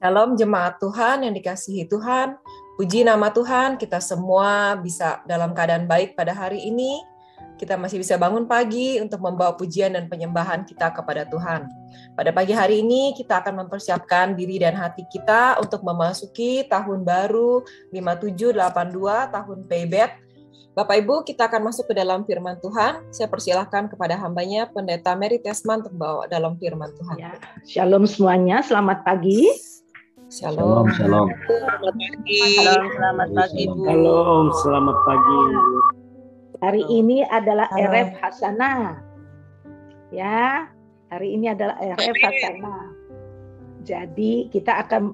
Shalom jemaat Tuhan yang dikasihi Tuhan. Puji nama Tuhan, kita semua bisa dalam keadaan baik pada hari ini. Kita masih bisa bangun pagi untuk membawa pujian dan penyembahan kita kepada Tuhan. Pada pagi hari ini kita akan mempersiapkan diri dan hati kita untuk memasuki tahun baru 5782 tahun Payback. Bapak Ibu, kita akan masuk ke dalam firman Tuhan. Saya persilahkan kepada hambanya Pendeta Mary Tesman untuk bawa dalam firman Tuhan. Ya, shalom semuanya, selamat pagi. Shalom. Shalom. Selamat pagi. Shalom, selamat pagi Bu. Shalom, selamat pagi. Hari ini adalah Erev Hasanah. Ya, hari ini adalah Erev Hasanah. Jadi kita akan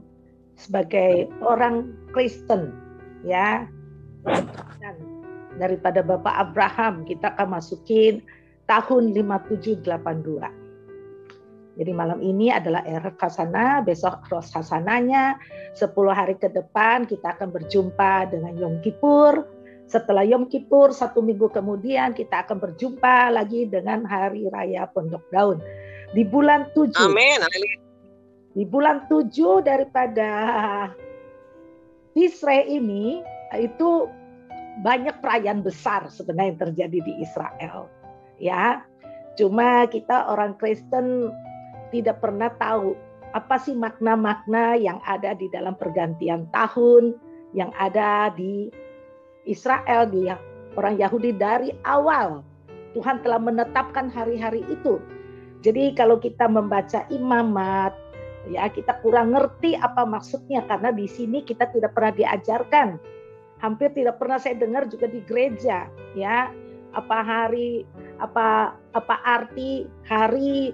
sebagai orang Kristen, ya, daripada Bapak Abraham, kita akan masukin tahun 5782. Jadi malam ini adalah Erev Hasanah, besok Rosh Hasanahnya, 10 hari ke depan kita akan berjumpa dengan Yom Kippur. Setelah Yom Kippur, 1 minggu kemudian kita akan berjumpa lagi dengan Hari Raya Pondok Daun. Di bulan 7. Amin. Di bulan 7 daripada Tishrei ini, itu banyak perayaan besar sebenarnya yang terjadi di Israel. Ya, cuma kita orang Kristen tidak pernah tahu apa sih makna-makna yang ada di dalam pergantian tahun yang ada di Israel, di orang Yahudi dari awal. Tuhan telah menetapkan hari-hari itu. Jadi kalau kita membaca Imamat, ya kita kurang ngerti apa maksudnya karena di sini kita tidak pernah diajarkan. Hampir tidak pernah saya dengar juga di gereja, ya. Apa arti hari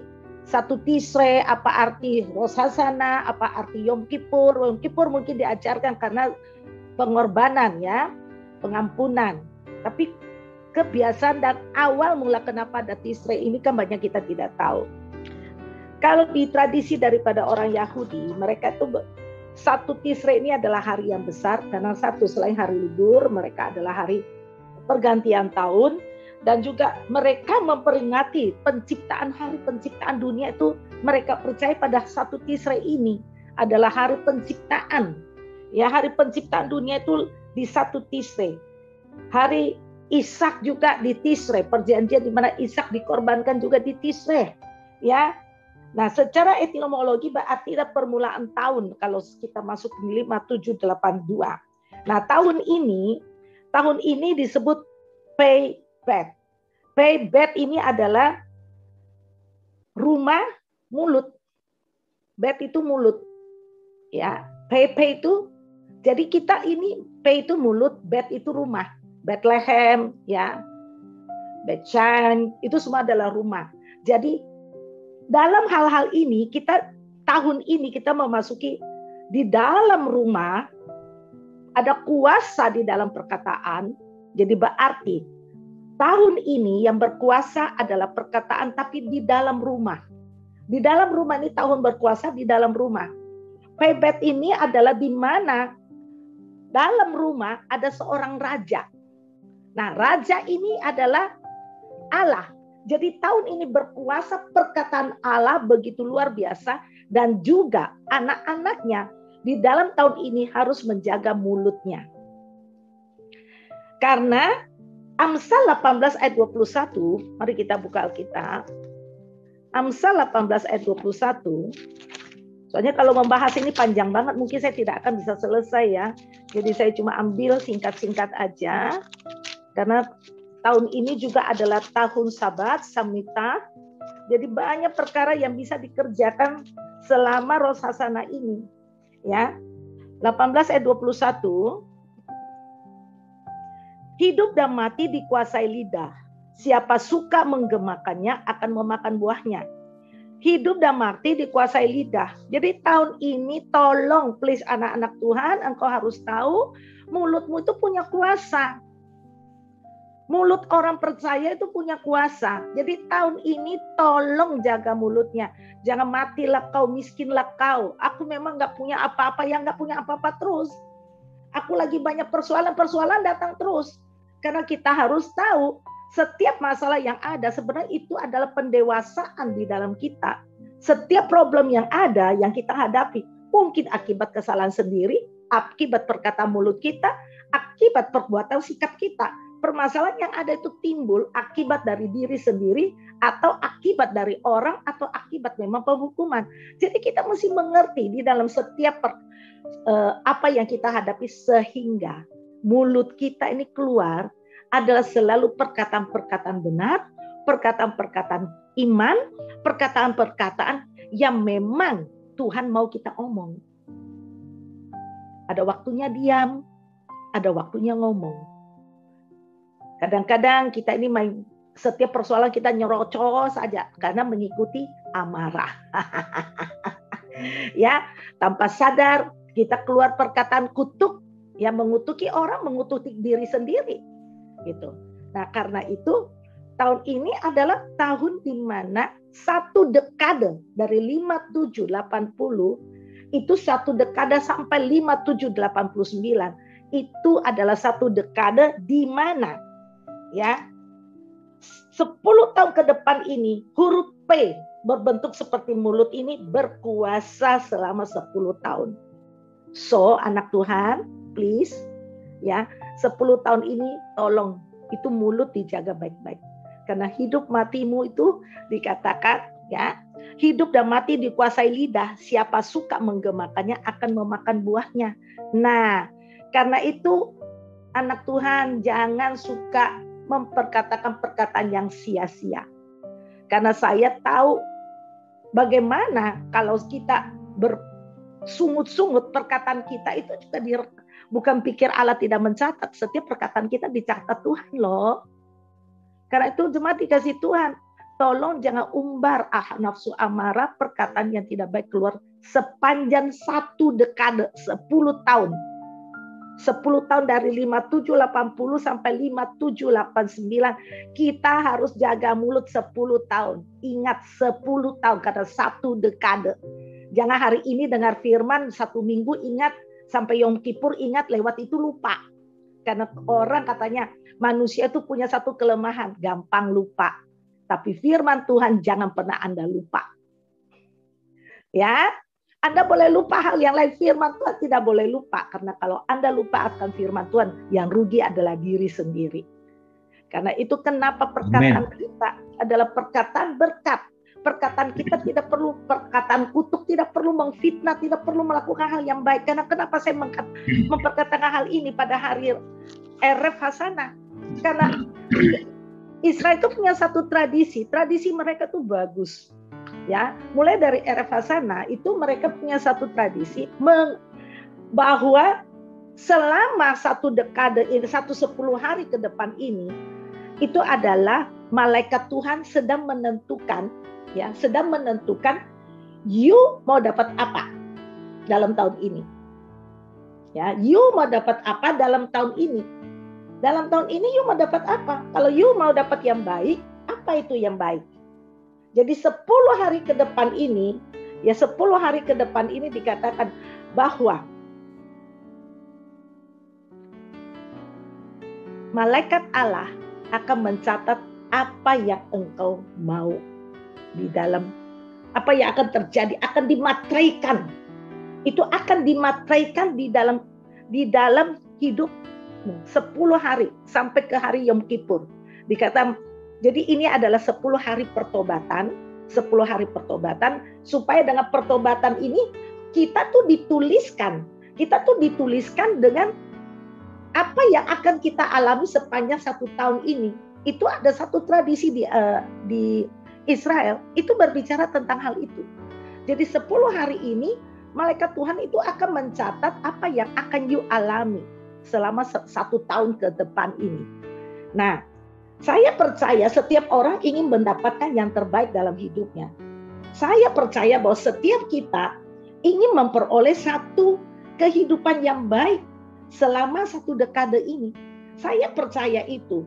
1 Tishrei, apa arti Rosh Hasanah, apa arti Yom Kippur. Yom Kippur mungkin diajarkan karena pengorbanan, ya, pengampunan. Tapi kebiasaan dan awal mula kenapa ada Tishrei ini kan banyak kita tidak tahu. Kalau di tradisi daripada orang Yahudi, mereka itu 1 Tishrei ini adalah hari yang besar karena satu selain hari libur, mereka adalah hari pergantian tahun. Dan juga mereka memperingati hari penciptaan dunia itu, mereka percaya pada 1 Tishrei ini adalah hari penciptaan. Ya, hari penciptaan dunia itu di 1 Tishrei. Hari Ishak juga di Tishrei, perjanjian di mana Ishak dikorbankan juga di Tishrei. Ya. Nah, secara etimologi berarti ada permulaan tahun kalau kita masuk di 5782. Nah, tahun ini disebut Payback. Payback ini adalah rumah mulut. Bet itu mulut. Ya, pay itu jadi kita ini pay itu mulut, bet itu rumah. Bethlehem, ya. Bethshan, itu semua adalah rumah. Jadi dalam hal-hal ini tahun ini kita memasuki di dalam rumah ada kuasa di dalam perkataan. Jadi berarti tahun ini yang berkuasa adalah perkataan tapi di dalam rumah. Di dalam rumah ini tahun berkuasa di dalam rumah. Payback ini adalah di mana dalam rumah ada seorang raja. Nah, raja ini adalah Allah. Jadi tahun ini berkuasa perkataan Allah begitu luar biasa dan juga anak-anaknya di dalam tahun ini harus menjaga mulutnya. Karena Amsal 18 ayat 21, mari kita buka Alkitab. Amsal 18 ayat 21. Soalnya kalau membahas ini panjang banget, mungkin saya tidak akan bisa selesai ya. Jadi saya cuma ambil singkat-singkat aja. Karena tahun ini juga adalah tahun Sabat, Samita. Jadi banyak perkara yang bisa dikerjakan selama Rosh Hasanah ini. Ya. 18 ayat 21. Hidup dan mati dikuasai lidah. Siapa suka menggemakannya akan memakan buahnya. Hidup dan mati dikuasai lidah. Jadi tahun ini tolong please anak-anak Tuhan, engkau harus tahu mulutmu itu punya kuasa. Mulut orang percaya itu punya kuasa. Jadi tahun ini tolong jaga mulutnya. Jangan matilah kau, miskinlah kau. Aku memang gak punya apa-apa, yang gak punya apa-apa terus. Aku lagi banyak persoalan datang terus. Karena kita harus tahu setiap masalah yang ada sebenarnya itu adalah pendewasaan di dalam kita. Setiap problem yang ada yang kita hadapi, Mungkin akibat kesalahan sendiri, akibat perkataan mulut kita, akibat perbuatan sikap kita. Permasalahan yang ada itu timbul akibat dari diri sendiri, atau akibat dari orang, atau akibat memang penghukuman. Jadi kita mesti mengerti di dalam setiap apa yang kita hadapi, sehingga mulut kita ini keluar adalah selalu perkataan-perkataan benar, perkataan-perkataan iman, perkataan-perkataan yang memang Tuhan mau kita omong. Ada waktunya diam, ada waktunya ngomong. Kadang-kadang kita ini setiap persoalan kita nyerocos saja karena mengikuti amarah. Ya, tanpa sadar kita keluar perkataan kutuk yang mengutuki orang, mengutuki diri sendiri. Gitu. Nah, karena itu tahun ini adalah tahun di mana satu dekade dari 5780 itu satu dekade sampai 5789 itu adalah satu dekade di mana ya 10 tahun ke depan ini huruf P berbentuk seperti mulut ini berkuasa selama 10 tahun. So, anak Tuhan, please ya, 10 tahun ini tolong itu mulut dijaga baik-baik. Karena hidup matimu itu dikatakan ya, hidup dan mati dikuasai lidah, siapa suka menggemakannya akan memakan buahnya. Nah, karena itu anak Tuhan jangan suka memperkatakan perkataan yang sia-sia. Karena saya tahu bagaimana kalau kita bersungut-sungut perkataan kita itu juga bukan pikir Allah tidak mencatat, setiap perkataan kita dicatat Tuhan loh. Karena itu jemaat dikasih Tuhan, tolong jangan umbar nafsu amarah, perkataan yang tidak baik keluar sepanjang satu dekade, 10 tahun. 10 tahun dari 5780 sampai 5789. Kita harus jaga mulut 10 tahun. Ingat 10 tahun karena satu dekade. Jangan hari ini dengar firman, 1 minggu ingat, sampai Yom Kippur ingat, lewat itu lupa. Karena orang katanya manusia itu punya satu kelemahan, gampang lupa. Tapi firman Tuhan jangan pernah Anda lupa. Ya, Anda boleh lupa hal yang lain, firman Tuhan tidak boleh lupa. Karena kalau Anda lupa akan firman Tuhan, yang rugi adalah diri sendiri. Karena itu kenapa perkataan kita adalah perkataan berkat. Perkataan kita tidak perlu perkataan kutuk, tidak perlu menfitnah, tidak perlu melakukan hal yang baik. Karena kenapa saya memperkatakan hal ini pada hari Erev Hasanah? Karena Israel itu punya satu tradisi mereka tuh bagus. Ya, mulai dari Erev Hasanah itu mereka punya satu tradisi bahwa selama satu dekade ini, 10 hari ke depan ini, itu adalah malaikat Tuhan sedang menentukan you mau dapat apa dalam tahun ini. Ya, you mau dapat apa dalam tahun ini? Dalam tahun ini you mau dapat apa? Kalau you mau dapat yang baik, apa itu yang baik? Jadi 10 hari ke depan ini, ya 10 hari ke depan ini dikatakan bahwa malaikat Allah akan mencatat apa yang engkau mau di dalam, apa yang akan terjadi, akan dimateraikan. Itu akan dimateraikan di dalam hidup 10 hari sampai ke hari Yom Kippur. Dikatakan, jadi ini adalah 10 hari pertobatan, 10 hari pertobatan, supaya dengan pertobatan ini kita tuh dituliskan dengan apa yang akan kita alami sepanjang 1 tahun ini. Itu ada satu tradisi di Israel, itu berbicara tentang hal itu. Jadi 10 hari ini malaikat Tuhan itu akan mencatat apa yang akan you alami selama 1 tahun ke depan ini. Nah, saya percaya setiap orang ingin mendapatkan yang terbaik dalam hidupnya. Saya percaya bahwa setiap kita ingin memperoleh satu kehidupan yang baik selama 1 dekade ini. Saya percaya itu.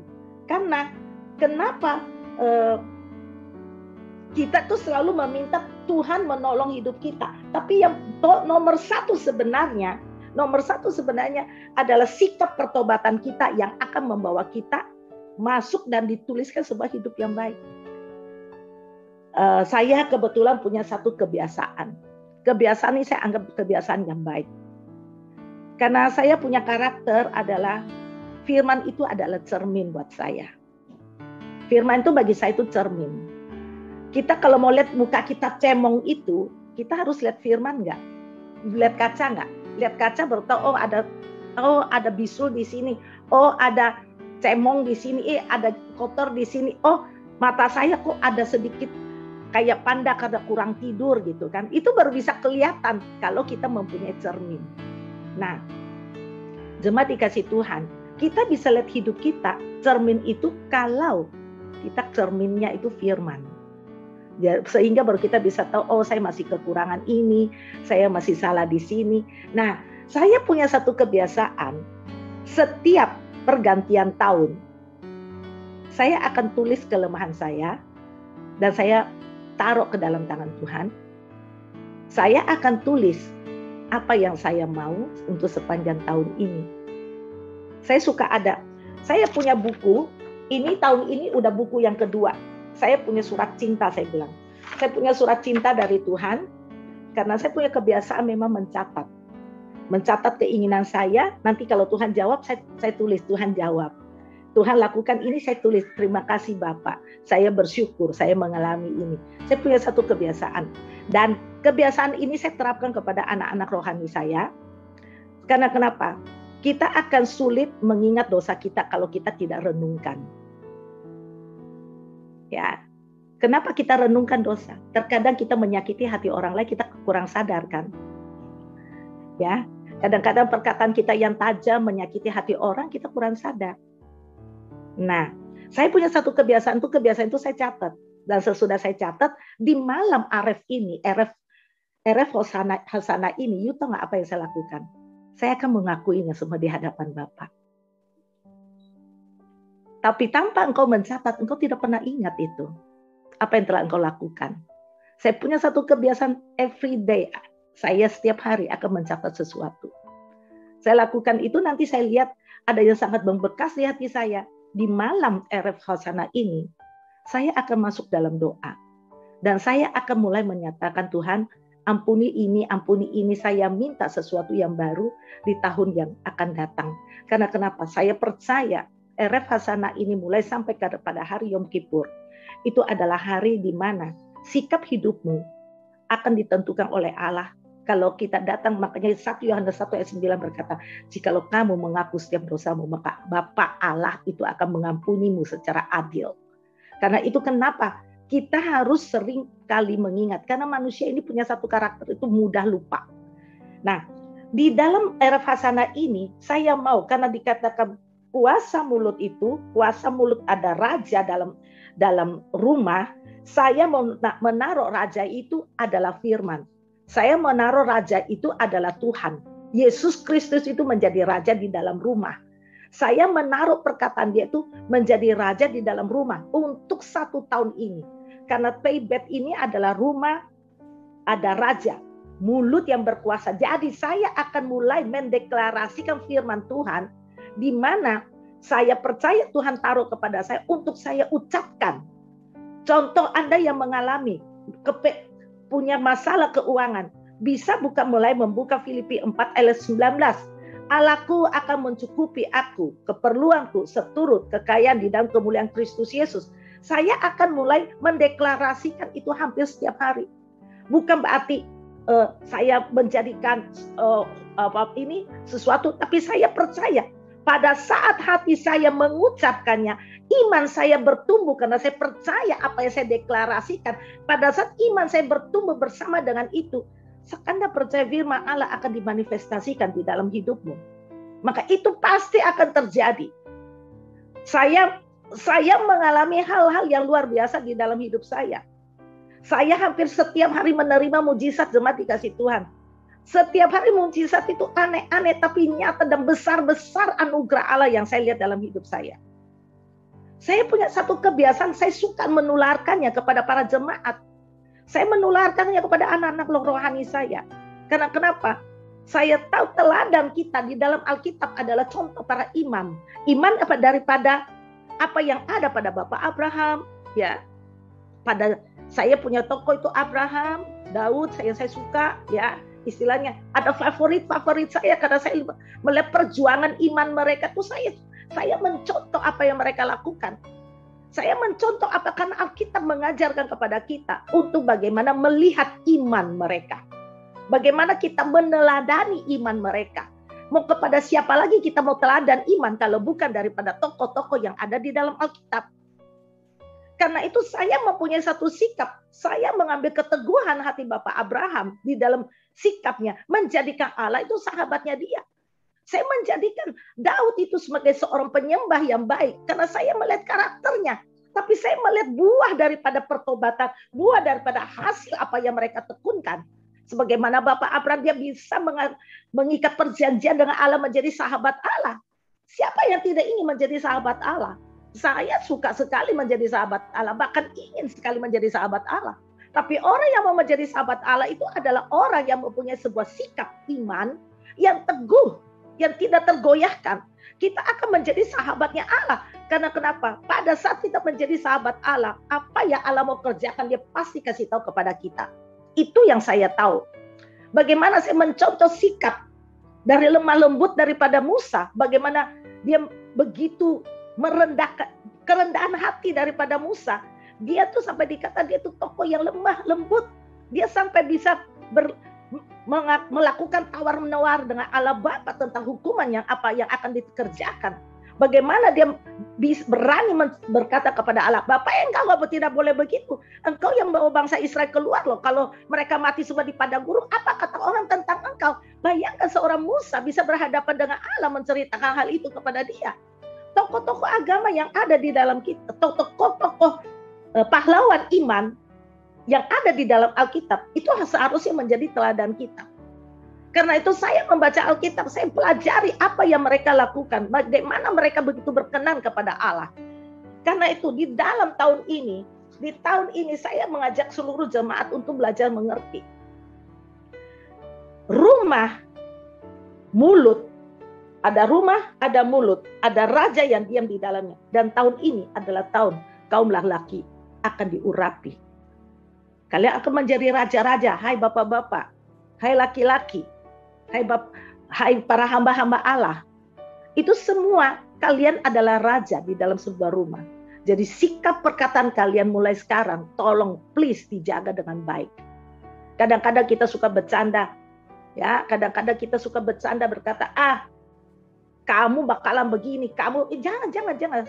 Karena kenapa kita tuh selalu meminta Tuhan menolong hidup kita. Tapi yang nomor satu sebenarnya adalah sikap pertobatan kita yang akan membawa kita masuk dan dituliskan sebuah hidup yang baik. Saya kebetulan punya satu kebiasaan. kebiasaan ini saya anggap kebiasaan yang baik. Karena saya punya karakter adalah firman itu adalah cermin buat saya. Firman itu bagi saya itu cermin. Kita kalau mau lihat muka kita cemong itu, kita harus lihat firman nggak? Lihat kaca nggak? Lihat kaca baru tahu ada bisul di sini. Oh, ada cemong di sini. Ada kotor di sini. Oh, mata saya kok ada sedikit kayak panda karena kurang tidur gitu kan. Itu baru bisa kelihatan kalau kita mempunyai cermin. Nah, jemaat dikasih Tuhan, kita bisa lihat hidup kita, cermin itu kalau kita cerminnya itu firman. Ya, sehingga baru kita bisa tahu, oh saya masih kekurangan ini, saya masih salah di sini. Nah, saya punya satu kebiasaan, setiap pergantian tahun, saya akan tulis kelemahan saya, dan saya taruh ke dalam tangan Tuhan. Saya akan tulis apa yang saya mau untuk sepanjang tahun ini. Saya punya buku, ini tahun ini udah buku yang kedua. Saya punya surat cinta, saya bilang. Saya punya surat cinta dari Tuhan, karena saya punya kebiasaan memang mencatat. Mencatat keinginan saya, nanti kalau Tuhan jawab, saya tulis, Tuhan jawab. Tuhan lakukan ini, saya tulis, terima kasih Bapak. Saya bersyukur, saya mengalami ini. Saya punya satu kebiasaan. Dan kebiasaan ini saya terapkan kepada anak-anak rohani saya. Karena kenapa? Kita akan sulit mengingat dosa kita kalau kita tidak renungkan. Ya, kenapa kita renungkan dosa? Terkadang kita menyakiti hati orang lain, kita kurang sadar kan? Ya, kadang-kadang perkataan kita yang tajam menyakiti hati orang, kita kurang sadar. Nah, saya punya satu kebiasaan itu saya catat. Dan sesudah saya catat, di malam Aref ini, Aref Hosana ini, you tahu nggak apa yang saya lakukan? Saya akan mengakuinya semua di hadapan Bapak. Tapi tanpa engkau mencatat, engkau tidak pernah ingat itu. Apa yang telah engkau lakukan. Saya punya satu kebiasaan every day. Saya setiap hari akan mencatat sesuatu. Saya lakukan itu, nanti saya lihat ada yang sangat membekas di hati saya. Di malam Aref Hosana ini, saya akan masuk dalam doa. Dan saya akan mulai menyatakan, Tuhan, ampuni ini, saya minta sesuatu yang baru di tahun yang akan datang. Karena kenapa? Saya percaya Aref Hosana ini mulai sampai pada hari Yom Kippur. Itu adalah hari di mana sikap hidupmu akan ditentukan oleh Allah. Kalau kita datang, makanya 1 Yohanes 1 ayat 9 berkata, jikalau kamu mengaku setiap dosamu, maka Bapa Allah itu akan mengampunimu secara adil. Karena itu kenapa kita harus sering kali mengingat. Karena manusia ini punya satu karakter, itu mudah lupa. Nah, di dalam Aref Hosana ini, saya mau, karena dikatakan kuasa mulut ada raja dalam rumah, saya menaruh raja itu adalah firman. Saya menaruh raja itu adalah Tuhan. Yesus Kristus itu menjadi raja di dalam rumah. Saya menaruh perkataan dia itu menjadi raja di dalam rumah untuk 1 tahun ini. Karena Tibet ini adalah rumah, ada raja, mulut yang berkuasa. Jadi saya akan mulai mendeklarasikan firman Tuhan, di mana saya percaya Tuhan taruh kepada saya untuk saya ucapkan. Contoh Anda yang mengalami punya masalah keuangan, bisa mulai membuka Filipi 4 ayat 19. Allahku akan mencukupi aku, keperluanku seturut kekayaan di dalam kemuliaan Kristus Yesus. Saya akan mulai mendeklarasikan itu hampir setiap hari. Bukan berarti saya menjadikan ini sesuatu, tapi saya percaya pada saat hati saya mengucapkannya, iman saya bertumbuh karena saya percaya apa yang saya deklarasikan. Pada saat iman saya bertumbuh bersama dengan itu, Anda percaya firman Allah akan dimanifestasikan di dalam hidupmu. Maka itu pasti akan terjadi. Saya mengalami hal-hal yang luar biasa di dalam hidup saya. Saya hampir setiap hari menerima mujizat, jemaat dikasih Tuhan. Setiap hari mujizat itu aneh-aneh tapi nyata dan besar-besar anugerah Allah yang saya lihat dalam hidup saya. Saya punya satu kebiasaan, saya suka menularkannya kepada para jemaat. Saya menularkannya kepada anak-anak rohani saya. Karena kenapa? Saya tahu teladan kita di dalam Alkitab adalah contoh para imam. Iman daripada apa yang ada pada Bapak Abraham, ya. Pada saya punya tokoh itu Abraham, Daud saya suka ya, istilahnya ada favorit saya karena saya melihat perjuangan iman mereka tuh saya mencontoh apa yang mereka lakukan. Saya mencontoh apa karena Alkitab mengajarkan kepada kita untuk bagaimana melihat iman mereka. Bagaimana kita meneladani iman mereka. Mau kepada siapa lagi kita mau teladan iman kalau bukan daripada tokoh-tokoh yang ada di dalam Alkitab. Karena itu saya mempunyai satu sikap. Saya mengambil keteguhan hati Bapak Abraham di dalam sikapnya. Menjadikan Allah itu sahabatnya dia. Saya menjadikan Daud itu sebagai seorang penyembah yang baik. Karena saya melihat karakternya. Tapi saya melihat buah daripada pertobatan. Buah daripada hasil apa yang mereka tekunkan. Sebagaimana Bapak Abraham dia bisa mengikat perjanjian dengan Allah menjadi sahabat Allah. Siapa yang tidak ingin menjadi sahabat Allah? Saya suka sekali menjadi sahabat Allah, bahkan ingin sekali menjadi sahabat Allah. Tapi orang yang mau menjadi sahabat Allah itu adalah orang yang mempunyai sebuah sikap iman yang teguh, yang tidak tergoyahkan. Kita akan menjadi sahabatnya Allah. Karena kenapa? Pada saat kita menjadi sahabat Allah, apa yang Allah mau kerjakan, dia pasti kasih tahu kepada kita. Itu yang saya tahu. Bagaimana saya mencontoh sikap dari lemah lembut daripada Musa. Bagaimana dia begitu merendahkan kerendahan hati daripada Musa. Dia tuh sampai dikata dia tuh tokoh yang lemah lembut. Dia sampai bisa melakukan tawar-menawar dengan Allah Bapa tentang hukuman yang apa yang akan dikerjakan. Bagaimana dia berani berkata kepada Allah, Bapak engkau tidak boleh begitu. Engkau yang bawa bangsa Israel keluar loh. Kalau mereka mati semua di padang gurun, apa kata orang tentang engkau? Bayangkan seorang Musa bisa berhadapan dengan Allah menceritakan hal itu kepada dia. Tokoh-tokoh agama yang ada di dalam kita, tokoh-tokoh pahlawan iman yang ada di dalam Alkitab, itu seharusnya menjadi teladan kita. Karena itu saya membaca Alkitab, saya pelajari apa yang mereka lakukan, bagaimana mereka begitu berkenan kepada Allah. Karena itu di dalam tahun ini saya mengajak seluruh jemaat untuk belajar mengerti. Rumah, mulut, ada rumah, ada mulut, ada raja yang diam di dalamnya. Dan tahun ini adalah tahun kaum laki-laki akan diurapi. Kalian akan menjadi raja-raja, hai bapak-bapak, hai laki-laki, hai para hamba-hamba Allah. Itu semua kalian adalah raja di dalam sebuah rumah. Jadi sikap perkataan kalian mulai sekarang, tolong please dijaga dengan baik. Kadang-kadang kita suka bercanda, ya. Kadang-kadang kita suka bercanda berkata, kamu bakalan begini, kamu jangan.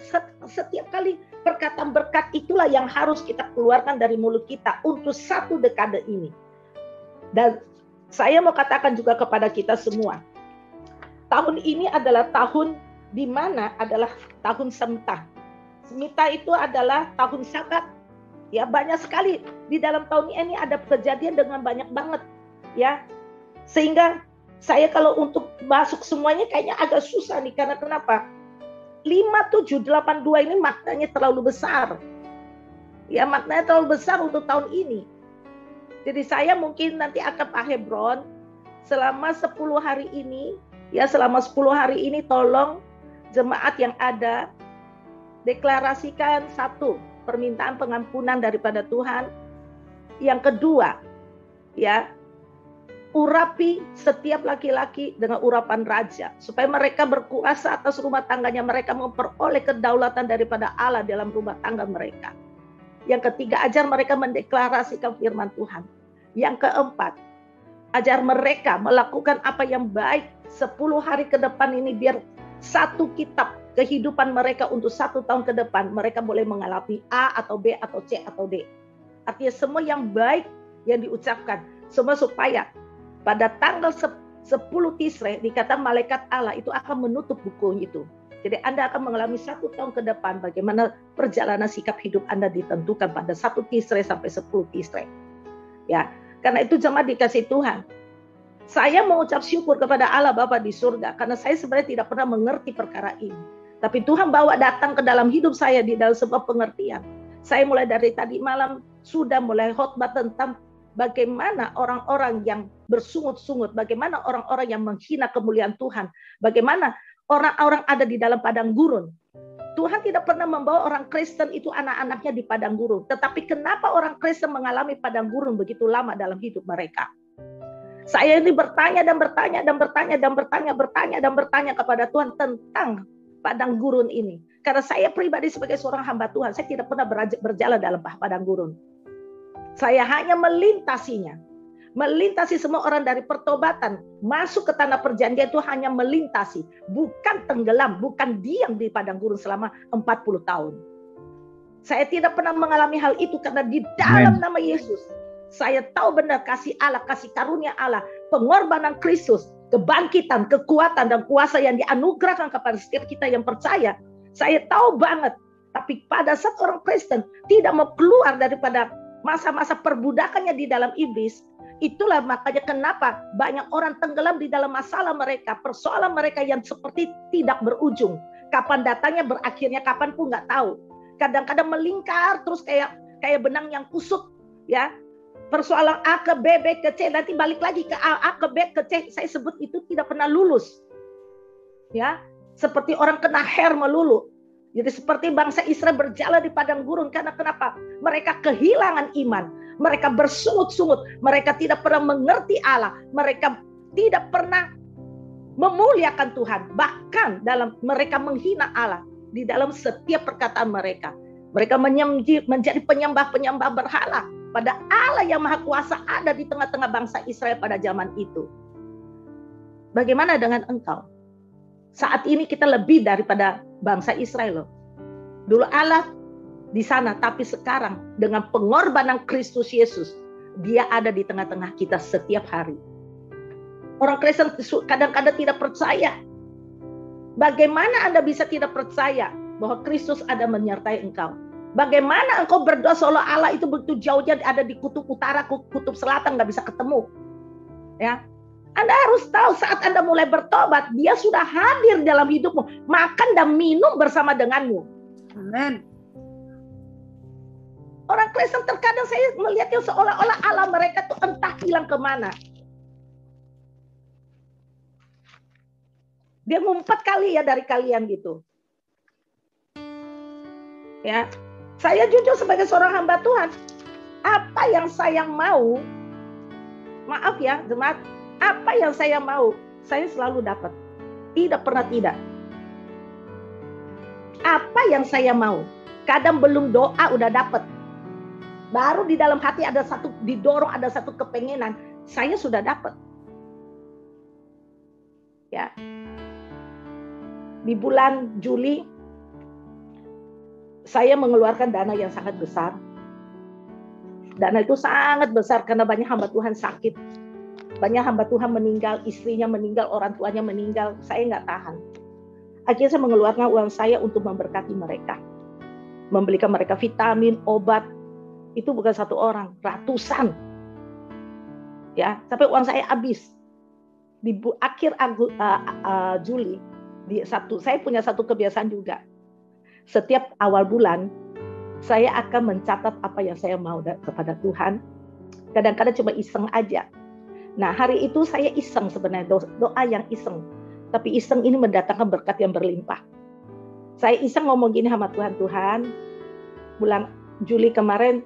Setiap kali perkataan berkat itulah yang harus kita keluarkan dari mulut kita untuk 1 dekade ini. Dan saya mau katakan juga kepada kita semua, tahun ini adalah tahun di mana adalah tahun Semita. Semita itu adalah tahun Sabat. Ya, banyak sekali di dalam tahun ini ada kejadian dengan banyak banget, ya. Sehingga saya kalau untuk masuk semuanya kayaknya agak susah nih, karena kenapa? 5782 ini maknanya terlalu besar. Ya, maknanya terlalu besar untuk tahun ini. Jadi saya mungkin nanti akan Pak Hebron selama 10 hari ini, ya selama 10 hari ini tolong jemaat yang ada deklarasikan 1, permintaan pengampunan daripada Tuhan. Yang kedua, ya, urapi setiap laki-laki dengan urapan raja supaya mereka berkuasa atas rumah tangganya, mereka memperoleh kedaulatan daripada Allah dalam rumah tangga mereka. Yang ketiga, ajar mereka mendeklarasikan firman Tuhan. Yang keempat, ajar mereka melakukan apa yang baik 10 hari ke depan ini, biar 1 kitab kehidupan mereka untuk 1 tahun ke depan mereka boleh mengalami A atau B atau C atau D. Artinya semua yang baik yang diucapkan, semua supaya pada tanggal 10 Tisre dikatakan malaikat Allah itu akan menutup buku itu. Jadi Anda akan mengalami 1 tahun ke depan bagaimana perjalanan sikap hidup Anda ditentukan pada 1 Tisre sampai 10 Tisre. Ya, karena itu jemaat dikasih Tuhan. Saya mengucap syukur kepada Allah Bapa di surga karena saya sebenarnya tidak pernah mengerti perkara ini. Tapi Tuhan bawa datang ke dalam hidup saya di dalam sebuah pengertian. Saya mulai dari tadi malam sudah mulai khotbah tentang bagaimana orang-orang yang bersungut-sungut, bagaimana orang-orang yang menghina kemuliaan Tuhan, bagaimana orang-orang ada di dalam padang gurun. Tuhan tidak pernah membawa orang Kristen itu anak-anaknya di padang gurun. Tetapi kenapa orang Kristen mengalami padang gurun begitu lama dalam hidup mereka? Saya ini bertanya kepada Tuhan tentang padang gurun ini. Karena saya pribadi sebagai seorang hamba Tuhan, saya tidak pernah berjalan dalam padang gurun. Saya hanya melintasinya. Melintasi semua orang dari pertobatan. Masuk ke tanah perjanjian itu hanya melintasi. Bukan tenggelam, bukan diam di padang gurun selama 40 tahun. Saya tidak pernah mengalami hal itu karena di dalam nama Yesus, saya tahu benar kasih Allah, kasih karunia Allah, pengorbanan Kristus, kebangkitan, kekuatan, dan kuasa yang dianugerahkan kepada setiap kita yang percaya. Saya tahu banget. Tapi pada saat orang Kristen tidak mau keluar daripada masa-masa perbudakannya di dalam iblis, itulah makanya kenapa banyak orang tenggelam di dalam masalah mereka, persoalan mereka yang seperti tidak berujung. Kapan datangnya, berakhirnya kapan pun nggak tahu. Kadang-kadang melingkar terus kayak benang yang kusut, ya. Persoalan A ke B, B ke C, nanti balik lagi ke A ke B ke C. Saya sebut itu tidak pernah lulus. Ya, seperti orang kena her melulu. Jadi seperti bangsa Israel berjalan di padang gurun karena kenapa? Mereka kehilangan iman, mereka bersungut-sungut, mereka tidak pernah mengerti Allah, mereka tidak pernah memuliakan Tuhan, bahkan dalam mereka menghina Allah di dalam setiap perkataan mereka. Mereka menjadi penyembah-penyembah berhala pada Allah yang Maha Kuasa ada di tengah-tengah bangsa Israel pada zaman itu. Bagaimana dengan engkau? Saat ini kita lebih daripada bangsa Israel loh. Dulu Allah di sana, tapi sekarang dengan pengorbanan Kristus Yesus, Dia ada di tengah-tengah kita setiap hari. Orang Kristen kadang-kadang tidak percaya. Bagaimana Anda bisa tidak percaya bahwa Kristus ada menyertai engkau? Bagaimana engkau berdoa seolah Allah itu begitu jauhnya ada di kutub utara, kutub selatan, nggak bisa ketemu? Ya, Anda harus tahu saat Anda mulai bertobat, Dia sudah hadir dalam hidupmu, makan dan minum bersama denganmu. Amin. Orang Kristen terkadang saya melihatnya seolah-olah Allah mereka tuh entah hilang kemana. Dia ngumpet kali ya dari kalian gitu. Ya, saya jujur sebagai seorang hamba Tuhan, apa yang saya mau, maaf ya jemaat, apa yang saya mau, saya selalu dapat. Tidak pernah tidak. Apa yang saya mau, kadang belum doa udah dapat. Baru di dalam hati ada satu didorong, ada satu kepengenan, saya sudah dapat. Ya. Di bulan Juli saya mengeluarkan dana yang sangat besar. Dana itu sangat besar karena banyak hamba Tuhan sakit. Banyak hamba Tuhan meninggal, istrinya meninggal, orang tuanya meninggal. Saya nggak tahan. Akhirnya saya mengeluarkan uang saya untuk memberkati mereka. Membelikan mereka vitamin, obat. Itu bukan satu orang, ratusan. Ya, sampai uang saya habis. Di akhir Juli, saya punya satu kebiasaan juga. Setiap awal bulan, saya akan mencatat apa yang saya mau kepada Tuhan. Kadang-kadang cuma iseng aja. Nah, hari itu saya iseng sebenarnya, doa yang iseng. Tapi iseng ini mendatangkan berkat yang berlimpah. Saya iseng ngomong gini sama Tuhan, Tuhan, bulan Juli kemarin,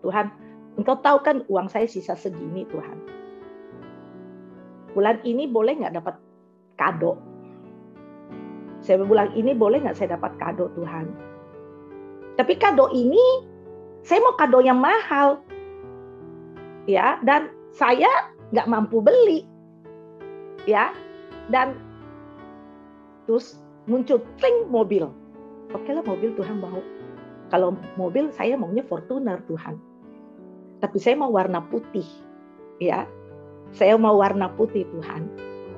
Tuhan, Engkau tahu kan uang saya sisa segini, Tuhan. Bulan ini boleh nggak dapat kado? Saya bilang ini boleh nggak saya dapat kado Tuhan? Tapi kado ini saya mau kado yang mahal, ya. Dan saya nggak mampu beli, ya. Dan terus muncul tring mobil. Oke lah mobil Tuhan mau. Kalau mobil saya maunya Fortuner Tuhan. Tapi saya mau warna putih, ya. Saya mau warna putih Tuhan,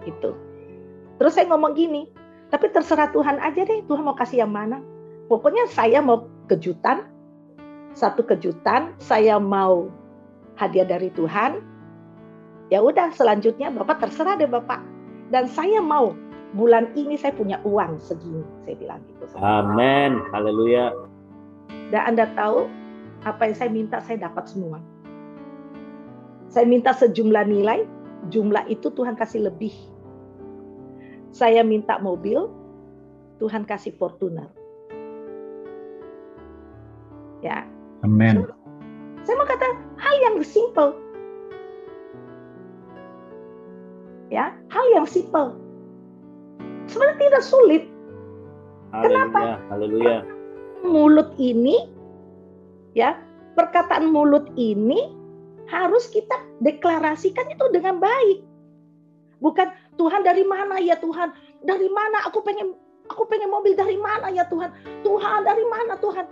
gitu. Terus saya ngomong gini. Tapi terserah Tuhan aja deh, Tuhan mau kasih yang mana. Pokoknya saya mau kejutan, satu kejutan, saya mau hadiah dari Tuhan. Ya udah, selanjutnya Bapak terserah deh Bapak. Dan saya mau bulan ini saya punya uang segini, saya bilang gitu. Amin, haleluya. Dan Anda tahu, apa yang saya minta saya dapat semua. Saya minta sejumlah nilai, jumlah itu Tuhan kasih lebih. Saya minta mobil, Tuhan kasih Fortuner. Ya. Amin. Saya mau kata hal yang simple. Ya, hal yang simple. Sebenarnya tidak sulit. Kenapa? Haleluya. Mulut ini, ya, perkataan mulut ini harus kita deklarasikan itu dengan baik. Bukan Tuhan dari mana ya Tuhan? Dari mana aku pengen mobil dari mana ya Tuhan? Tuhan dari mana Tuhan?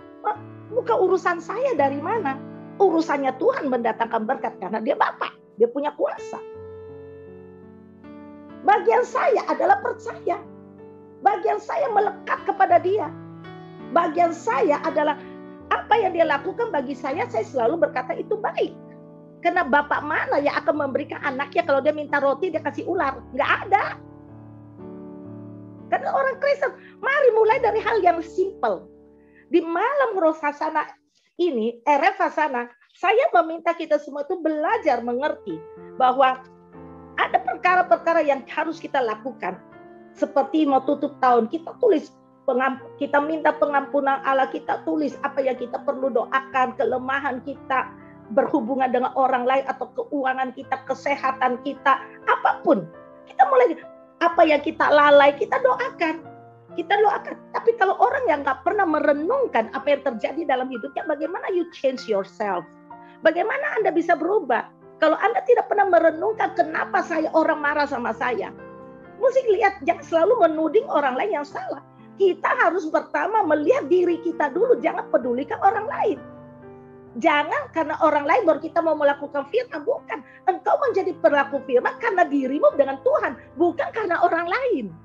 Bukan urusan saya dari mana. Urusannya Tuhan mendatangkan berkat karena dia Bapa, dia punya kuasa. Bagian saya adalah percaya. Bagian saya melekat kepada dia. Bagian saya adalah apa yang dia lakukan bagi saya selalu berkata itu baik. Karena bapak mana yang akan memberikan anaknya kalau dia minta roti dia kasih ular? Nggak ada. Karena orang Kristen, mari mulai dari hal yang simple. Di malam Rosh Hashanah ini, Erev Hashanah, saya meminta kita semua itu belajar mengerti bahwa ada perkara-perkara yang harus kita lakukan. Seperti mau tutup tahun, kita tulis, kita minta pengampunan Allah, kita tulis apa yang kita perlu doakan, kelemahan kita, berhubungan dengan orang lain atau keuangan kita, kesehatan kita, apapun. Kita mulai, apa yang kita lalai, kita doakan. Kita doakan. Tapi kalau orang yang nggak pernah merenungkan apa yang terjadi dalam hidupnya, bagaimana you change yourself? Bagaimana Anda bisa berubah? Kalau Anda tidak pernah merenungkan kenapa orang marah sama saya. Mesti lihat, jangan selalu menuding orang lain yang salah. Kita harus pertama melihat diri kita dulu, jangan pedulikan orang lain. Jangan karena orang lain baru kita mau melakukan firman, bukan. Engkau menjadi pelaku firman karena dirimu dengan Tuhan, bukan karena orang lain.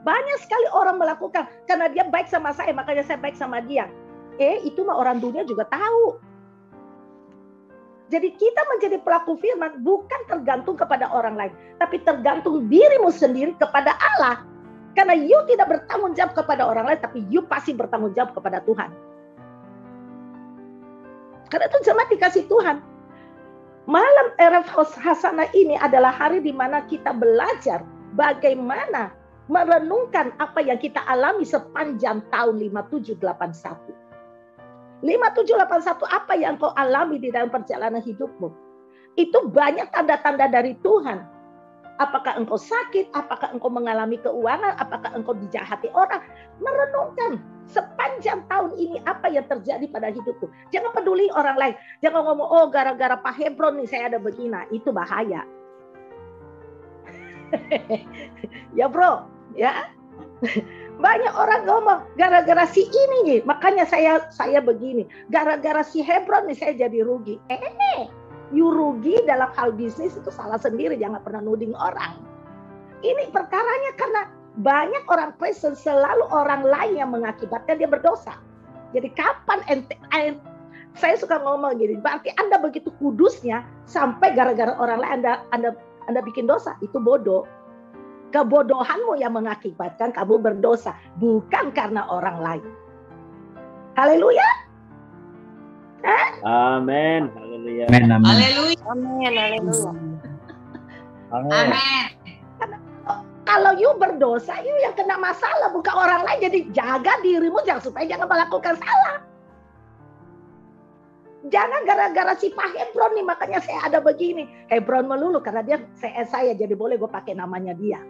Banyak sekali orang melakukan karena dia baik sama saya, makanya saya baik sama dia. Itu mah orang dunia juga tahu. Jadi kita menjadi pelaku firman bukan tergantung kepada orang lain, tapi tergantung dirimu sendiri kepada Allah. Karena you tidak bertanggung jawab kepada orang lain, tapi you pasti bertanggung jawab kepada Tuhan. Karena itu jemaat dikasih Tuhan. Malam Erev Hashanah ini adalah hari di mana kita belajar bagaimana merenungkan apa yang kita alami sepanjang tahun 5781. 5781 apa yang kau alami di dalam perjalanan hidupmu. Itu banyak tanda-tanda dari Tuhan. Apakah engkau sakit, apakah engkau mengalami keuangan, apakah engkau dijahati orang. Merenungkan sepanjang tahun ini apa yang terjadi pada hidupku. Jangan peduli orang lain. Jangan ngomong, oh gara-gara Pak Hebron nih saya ada begini. Itu bahaya. Ya bro, ya. Banyak orang ngomong gara-gara si ini nih, makanya saya begini. Gara-gara si Hebron nih saya jadi rugi. You rugi dalam hal bisnis itu salah sendiri, jangan pernah nuding orang. Ini perkaranya karena banyak orang Kristen selalu orang lain yang mengakibatkan dia berdosa. Jadi kapan saya suka ngomong gini, berarti Anda begitu kudusnya sampai gara-gara orang lain Anda bikin dosa, itu bodoh. Kebodohanmu yang mengakibatkan kamu berdosa, bukan karena orang lain. Haleluya. Amin. Haleluya. Amin. Haleluya. Amin. Haleluya. Amin. Kalau you berdosa, you yang kena masalah, bukan orang lain. Jadi jaga dirimu supaya jangan melakukan salah. Jangan gara-gara si Pak Hebron nih, makanya saya ada begini. Hebron melulu karena dia saya jadi boleh gue pakai namanya dia.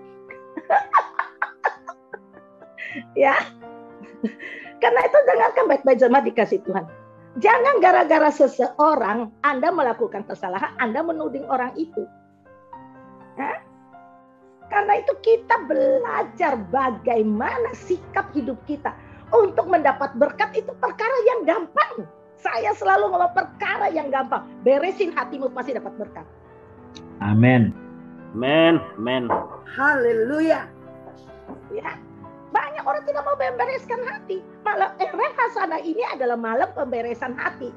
Ya. Karena itu dengarkan baik-baik jemaat dikasih Tuhan. Jangan gara-gara seseorang Anda melakukan kesalahan, Anda menuding orang itu. Hah? Karena itu kita belajar bagaimana sikap hidup kita. Untuk mendapat berkat itu perkara yang gampang. Saya selalu ngomong perkara yang gampang. Beresin hatimu pasti dapat berkat. Amin. Amin. Amin. Haleluya. Ya. Banyak orang tidak mau membereskan hati. Malam Erev Hashanah ini adalah malam pemberesan hati.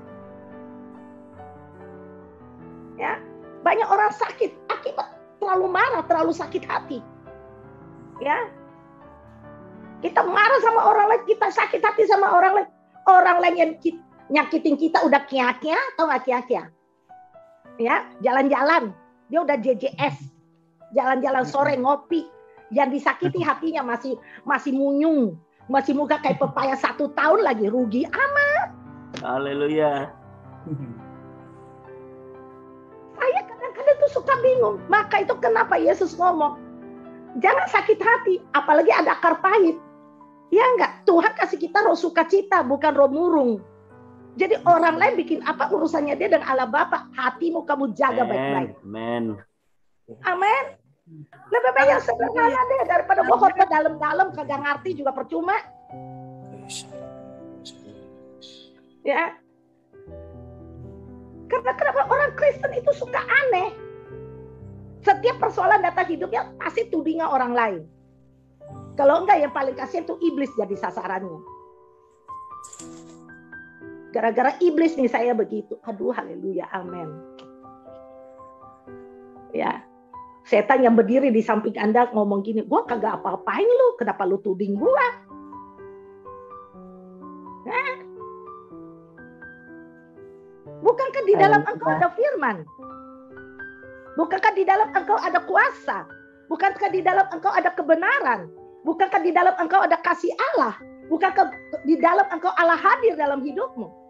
Ya. Banyak orang sakit akibat terlalu marah, terlalu sakit hati. Ya. Kita marah sama orang lain, kita sakit hati sama orang lain. Orang lain yang nyakitin kita udah kia-kia atau nggak kia-kia? Ya, jalan-jalan, dia udah JJS, jalan-jalan sore ngopi, yang disakiti hatinya masih munyung, Masih muka kayak pepaya 1 tahun lagi, rugi amat. Haleluya. Saya kadang-kadang tuh suka bingung. Maka itu kenapa Yesus ngomong, jangan sakit hati, apalagi ada akar pahit. Ya enggak, Tuhan kasih kita roh sukacita, bukan roh murung. Jadi orang lain bikin apa urusannya dia dengan Allah Bapa. Hatimu kamu jaga baik-baik. Amen. Amin. Lebih baik yang sederhana deh daripada gua khotbah dalam-dalam kagak ngerti juga percuma. Ya. Karena kenapa orang Kristen itu suka aneh? Setiap persoalan datang hidupnya pasti tudingnya orang lain. Kalau enggak yang paling kasihan itu iblis jadi sasarannya. Gara-gara iblis nih saya begitu. Aduh, haleluya, amin. Ya, setan yang berdiri di samping Anda ngomong gini, gua kagak apa-apain lu, kenapa lu tuding gua? Nah, bukankah di dalam engkau ada firman? Bukankah di dalam engkau ada kuasa? Bukankah di dalam engkau ada kebenaran? Bukankah di dalam engkau ada kasih Allah? Bukankah di dalam engkau Allah hadir dalam hidupmu?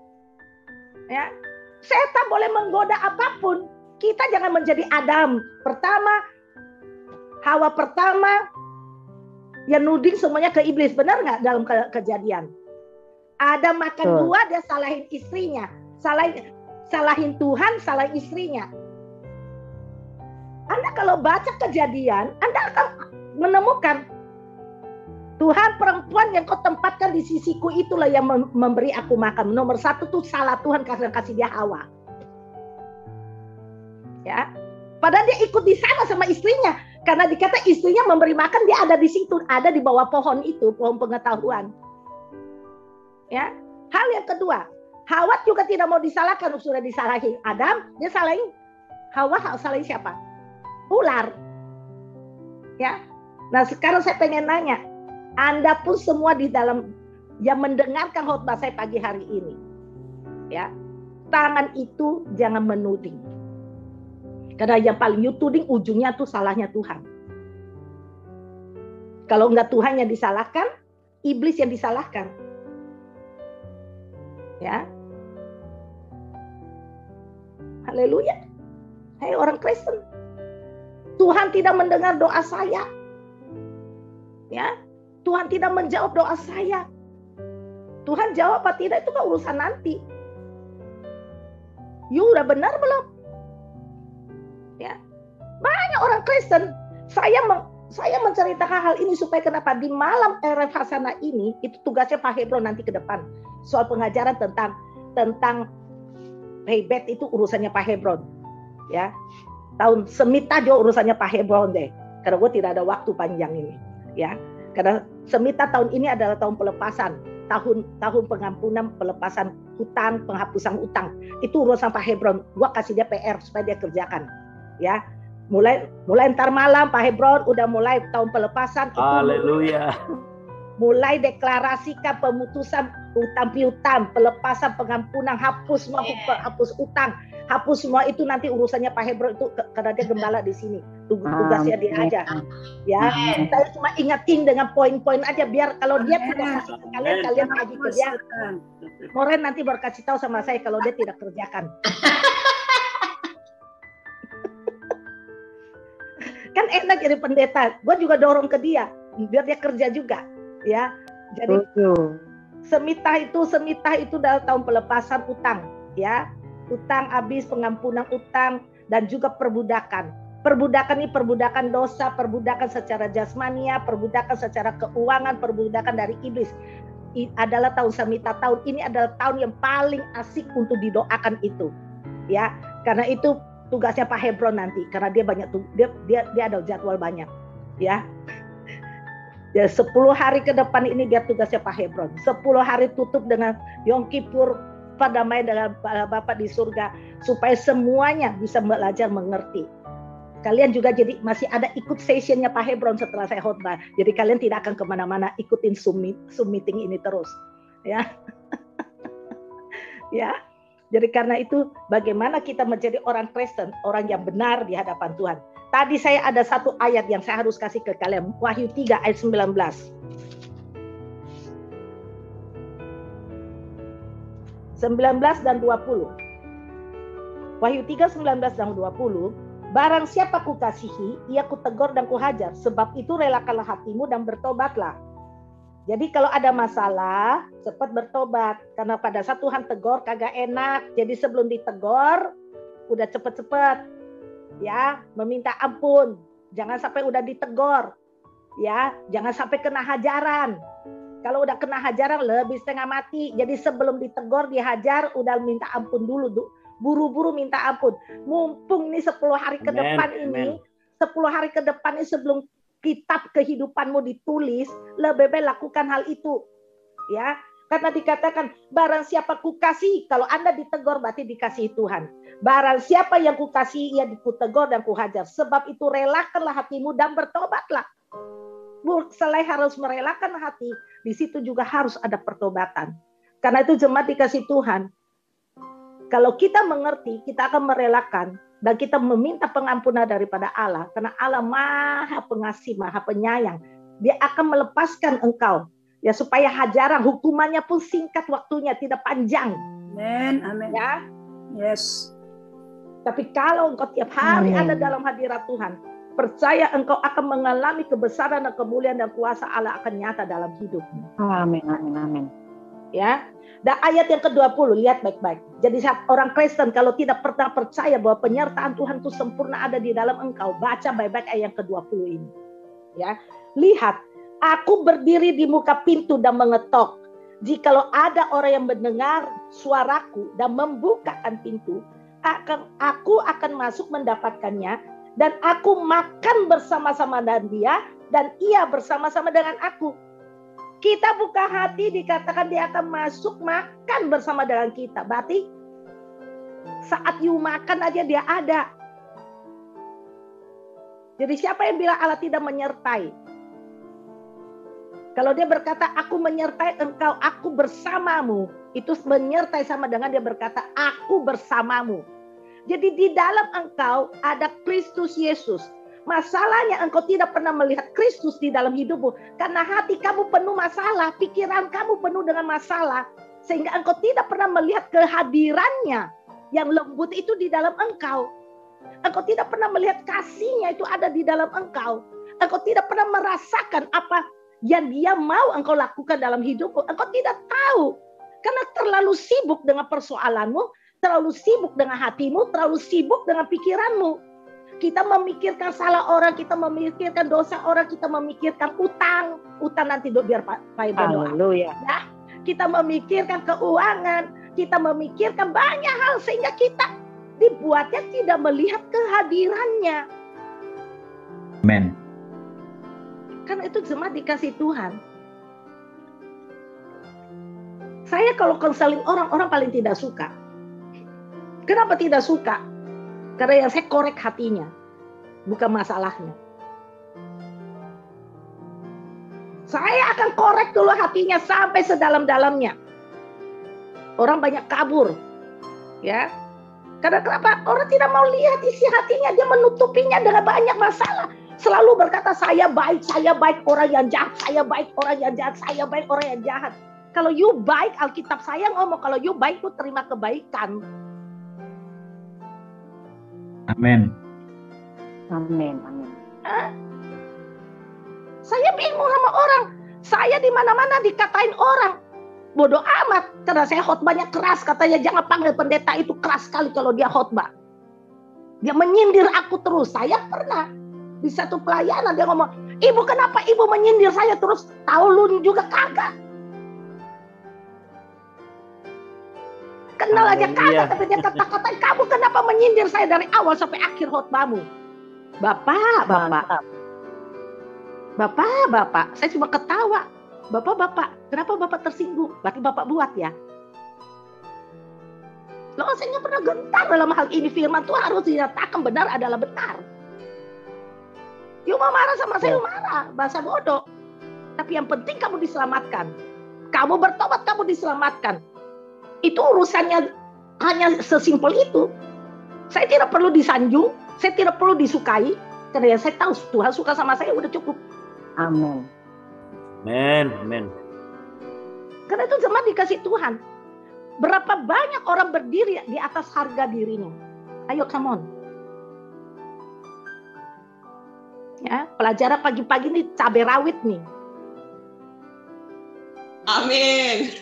Ya, setan boleh menggoda apapun. Kita jangan menjadi Adam pertama, Hawa pertama, yang nuding semuanya ke iblis. Benar nggak dalam kejadian? Ada makan buah, dia salahin istrinya, salahin Tuhan, salahin istrinya. Anda kalau baca kejadian, Anda akan menemukan Tuhan, perempuan yang kau tempatkan di sisiku itulah yang memberi aku makan. Nomor 1 tuh salah Tuhan karena kasih dia Hawa. Ya, padahal dia ikut di sana sama istrinya. Karena dikata istrinya memberi makan, dia ada di situ, ada di bawah pohon itu, pohon pengetahuan. Ya, hal yang kedua, Hawa juga tidak mau disalahkan, sudah disalahin Adam, dia salahin Hawa, salahin siapa? Ular. Ya, nah sekarang saya pengen nanya. Anda pun semua di dalam yang mendengarkan khotbah saya pagi hari ini, ya, tangan itu jangan menuding. Karena yang paling you tuding ujungnya tuh salahnya Tuhan. Kalau enggak Tuhan yang disalahkan, iblis yang disalahkan. Ya. Haleluya. Hai orang Kristen. Tuhan tidak mendengar doa saya. Ya. Tuhan tidak menjawab doa saya. Tuhan jawab apa tidak itu kan urusan nanti. You udah benar belum? Ya. Banyak orang Kristen, saya menceritakan hal ini supaya kenapa di malam RF Hasanah ini itu tugasnya Pak Hebron nanti ke depan. Soal pengajaran tentang rebate itu urusannya Pak Hebron. Ya. Tahun Semita juga urusannya Pak Hebron deh. Karena gue tidak ada waktu panjang ini, ya. Karena Semita tahun ini adalah tahun pelepasan, tahun pengampunan, pelepasan hutang, penghapusan utang. Itu urusan Pak Hebron. Gua kasih dia PR supaya dia kerjakan. Ya, mulai ntar malam Pak Hebron udah mulai tahun pelepasan. Haleluya. Mulai deklarasikan pemutusan utang piutang, pelepasan pengampunan, hapus semua hapus utang. Hapus semua itu nanti urusannya Pak Hebron itu karena dia gembala di sini. Tugasnya dia aja. Ya, saya cuma ingatin dengan poin-poin aja biar kalau dia tidak kasih ke kalian bagi ke dia. Moren nanti baru kasih tahu sama saya kalau dia tidak kerjakan. Kan enak jadi pendeta. Gue juga dorong ke dia biar dia kerja juga. Ya, jadi Semita itu dalam tahun pelepasan utang. Ya. Utang habis, pengampunan utang, dan juga perbudakan. Perbudakan ini perbudakan dosa, perbudakan secara jasmania, perbudakan secara keuangan, perbudakan dari iblis. Adalah tahun Semita. Tahun ini adalah tahun yang paling asik untuk didoakan itu. Ya, karena itu tugasnya Pak Hebron nanti, karena dia banyak dia ada jadwal banyak. Ya. Ya 10 hari ke depan ini dia tugasnya Pak Hebron. 10 hari tutup dengan Yom Kippur, damai dengan Bapa di surga supaya semuanya bisa belajar mengerti. Kalian juga jadi masih ada ikut sessionnya Pak Hebron setelah saya khotbah. Jadi kalian tidak akan kemana-mana, ikutin Zoom meeting ini terus, ya. Ya. Jadi karena itu bagaimana kita menjadi orang Kristen, orang yang benar di hadapan Tuhan. Tadi saya ada satu ayat yang saya harus kasih ke kalian, Wahyu 3 ayat 19. 19 dan 20. Wahyu 3, 19 dan 20. Barang siapa kukasihi, ia kutegur dan kuhajar. Sebab itu relakanlah hatimu dan bertobatlah. Jadi kalau ada masalah, cepat bertobat. Karena pada saat Tuhan tegur kagak enak. Jadi sebelum ditegor, udah cepet-cepet. Ya, meminta ampun. Jangan sampai udah ditegor. Ya, jangan sampai kena hajaran. Kalau udah kena hajaran lebih setengah mati. Jadi sebelum ditegor, dihajar, udah minta ampun dulu. Buru-buru minta ampun. Mumpung ini 10 hari ke depan ini, 10 hari ke depan ini sebelum kitab kehidupanmu ditulis, lebih baik lakukan hal itu. Ya, karena dikatakan barang siapa kukasihi, kalau Anda ditegor berarti dikasihi Tuhan. Barang siapa yang kukasihi, ia kutegur dan kuhajar. Sebab itu relakanlah hatimu dan bertobatlah. Selain harus merelakan hati, di situ juga harus ada pertobatan. Karena itu jemaat dikasih Tuhan, kalau kita mengerti, kita akan merelakan dan kita meminta pengampunan daripada Allah. Karena Allah Maha Pengasih, Maha Penyayang. Dia akan melepaskan engkau. Ya, supaya hajaran hukumannya pun singkat waktunya, tidak panjang. Amin. Amin. Ya. Yes. Tapi kalau engkau tiap hari ada dalam hadirat Tuhan, percaya engkau akan mengalami kebesaran dan kemuliaan dan kuasa Allah akan nyata dalam hidupmu. Amin, amin, amin. Ya. Dan ayat yang ke-20, lihat baik-baik. Jadi saat orang Kristen kalau tidak pernah percaya bahwa penyertaan Tuhan itu sempurna ada di dalam engkau, baca baik-baik ayat yang ke-20 ini. Ya. Lihat, aku berdiri di muka pintu dan mengetok. Jikalau ada orang yang mendengar suaraku dan membukakan pintu, aku akan masuk mendapatkannya dan aku makan bersama-sama dengan dia dan ia bersama-sama dengan aku. Kita buka hati, dikatakan dia akan masuk makan bersama dengan kita. Berarti saat you makan aja dia ada. Jadi siapa yang bilang Allah tidak menyertai? Kalau dia berkata aku menyertai engkau, aku bersamamu. Itu menyertai sama dengan dia berkata aku bersamamu. Jadi di dalam engkau ada Kristus Yesus. Masalahnya engkau tidak pernah melihat Kristus di dalam hidupmu. Karena hati kamu penuh masalah. Pikiran kamu penuh dengan masalah. Sehingga engkau tidak pernah melihat kehadirannya. Yang lembut itu di dalam engkau. Engkau tidak pernah melihat kasihnya itu ada di dalam engkau. Engkau tidak pernah merasakan apa yang dia mau engkau lakukan dalam hidupmu. Engkau tidak tahu. Karena terlalu sibuk dengan persoalanmu. Terlalu sibuk dengan hatimu. Terlalu sibuk dengan pikiranmu. Kita memikirkan salah orang, kita memikirkan dosa orang, kita memikirkan utang nanti biar Pak Ibu doa. Ya. Kita memikirkan keuangan, kita memikirkan banyak hal sehingga kita dibuatnya tidak melihat kehadirannya. Amen. Karena itu jemaat dikasih Tuhan. Saya kalau konseling orang paling tidak suka. Kenapa tidak suka? Karena yang saya korek hatinya, bukan masalahnya. Saya akan korek dulu hatinya sampai sedalam-dalamnya. Orang banyak kabur, ya. Karena kenapa? Orang tidak mau lihat isi hatinya, dia menutupinya dengan banyak masalah. Selalu berkata saya baik orang yang jahat, saya baik orang yang jahat, saya baik orang yang jahat. Kalau you baik, Alkitab saya ngomong kalau you baik itu terima kebaikan. Amin. Amin, amin. Saya bingung sama orang. Saya di mana-mana dikatain orang. Bodoh amat. Karena saya khotbahnya keras. Katanya jangan panggil pendeta itu keras sekali kalau dia khotbah. Dia menyindir aku terus. Saya pernah di satu pelayanan dia ngomong, ibu kenapa ibu menyindir saya terus? Tahu lu juga kagak. Kenal aja kagak, tapi dia kata-katain kamu kenapa menyindir saya dari awal sampai akhir khotbahmu. Bapak, saya cuma ketawa. Bapak, kenapa Bapak tersinggung? Berarti Bapak buat ya. Loh, saya nggak pernah gentar dalam hal ini. Firman Tuhan harus dinyatakan benar adalah benar. You mau marah sama saya, marah. Bahasa bodoh. Tapi yang penting kamu diselamatkan. Kamu bertobat, kamu diselamatkan. Itu urusannya hanya sesimpel itu. Saya tidak perlu disanjung, saya tidak perlu disukai, karena yang saya tahu Tuhan suka sama saya udah cukup. Amin. Amin, amin. Karena itu jemaat dikasih Tuhan. Berapa banyak orang berdiri di atas harga dirinya? Ayo, come on. Ya, pelajaran pagi-pagi ini cabai rawit nih. Amin.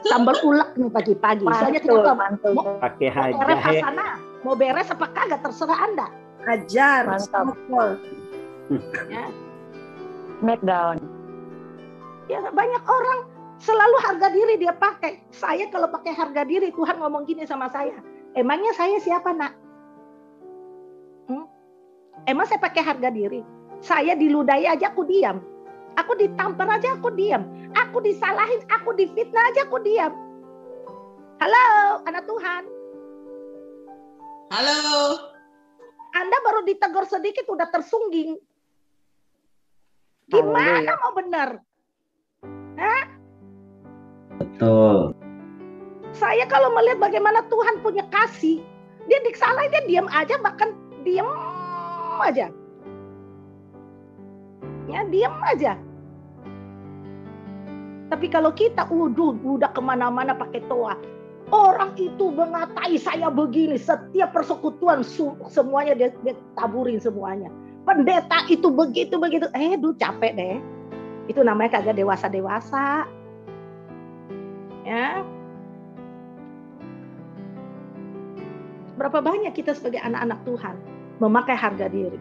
Sambal ulek nih pagi-pagi. Soalnya kita Mantul. Pakai mau beres jahe. sana, mau beres apa kagak terserah Anda. Ajar. Mantap. Betul. Ya. Smackdown. Ya, banyak orang selalu harga diri dia pakai. Saya kalau pakai harga diri, Tuhan ngomong gini sama saya. Emangnya saya siapa, nak? Emang saya pakai harga diri? Saya diludahi aja aku diam. Aku ditampar aja aku diam. Aku disalahin, aku difitnah aja aku diam. Halo, anak Tuhan. Halo. Anda baru ditegur sedikit udah tersungging. Gimana Haleluya. mau benar? Hah? Betul. Saya kalau melihat bagaimana Tuhan punya kasih, dia disalahin dia diam aja, bahkan diam aja. Ya, diam aja. Tapi kalau kita udah kemana-mana pakai toa, orang itu mengatai saya begini, setiap persekutuan semuanya dia taburin semuanya. Pendeta itu begitu. Capek deh. Itu namanya kagak dewasa-dewasa. Ya. Berapa banyak kita sebagai anak-anak Tuhan memakai harga diri.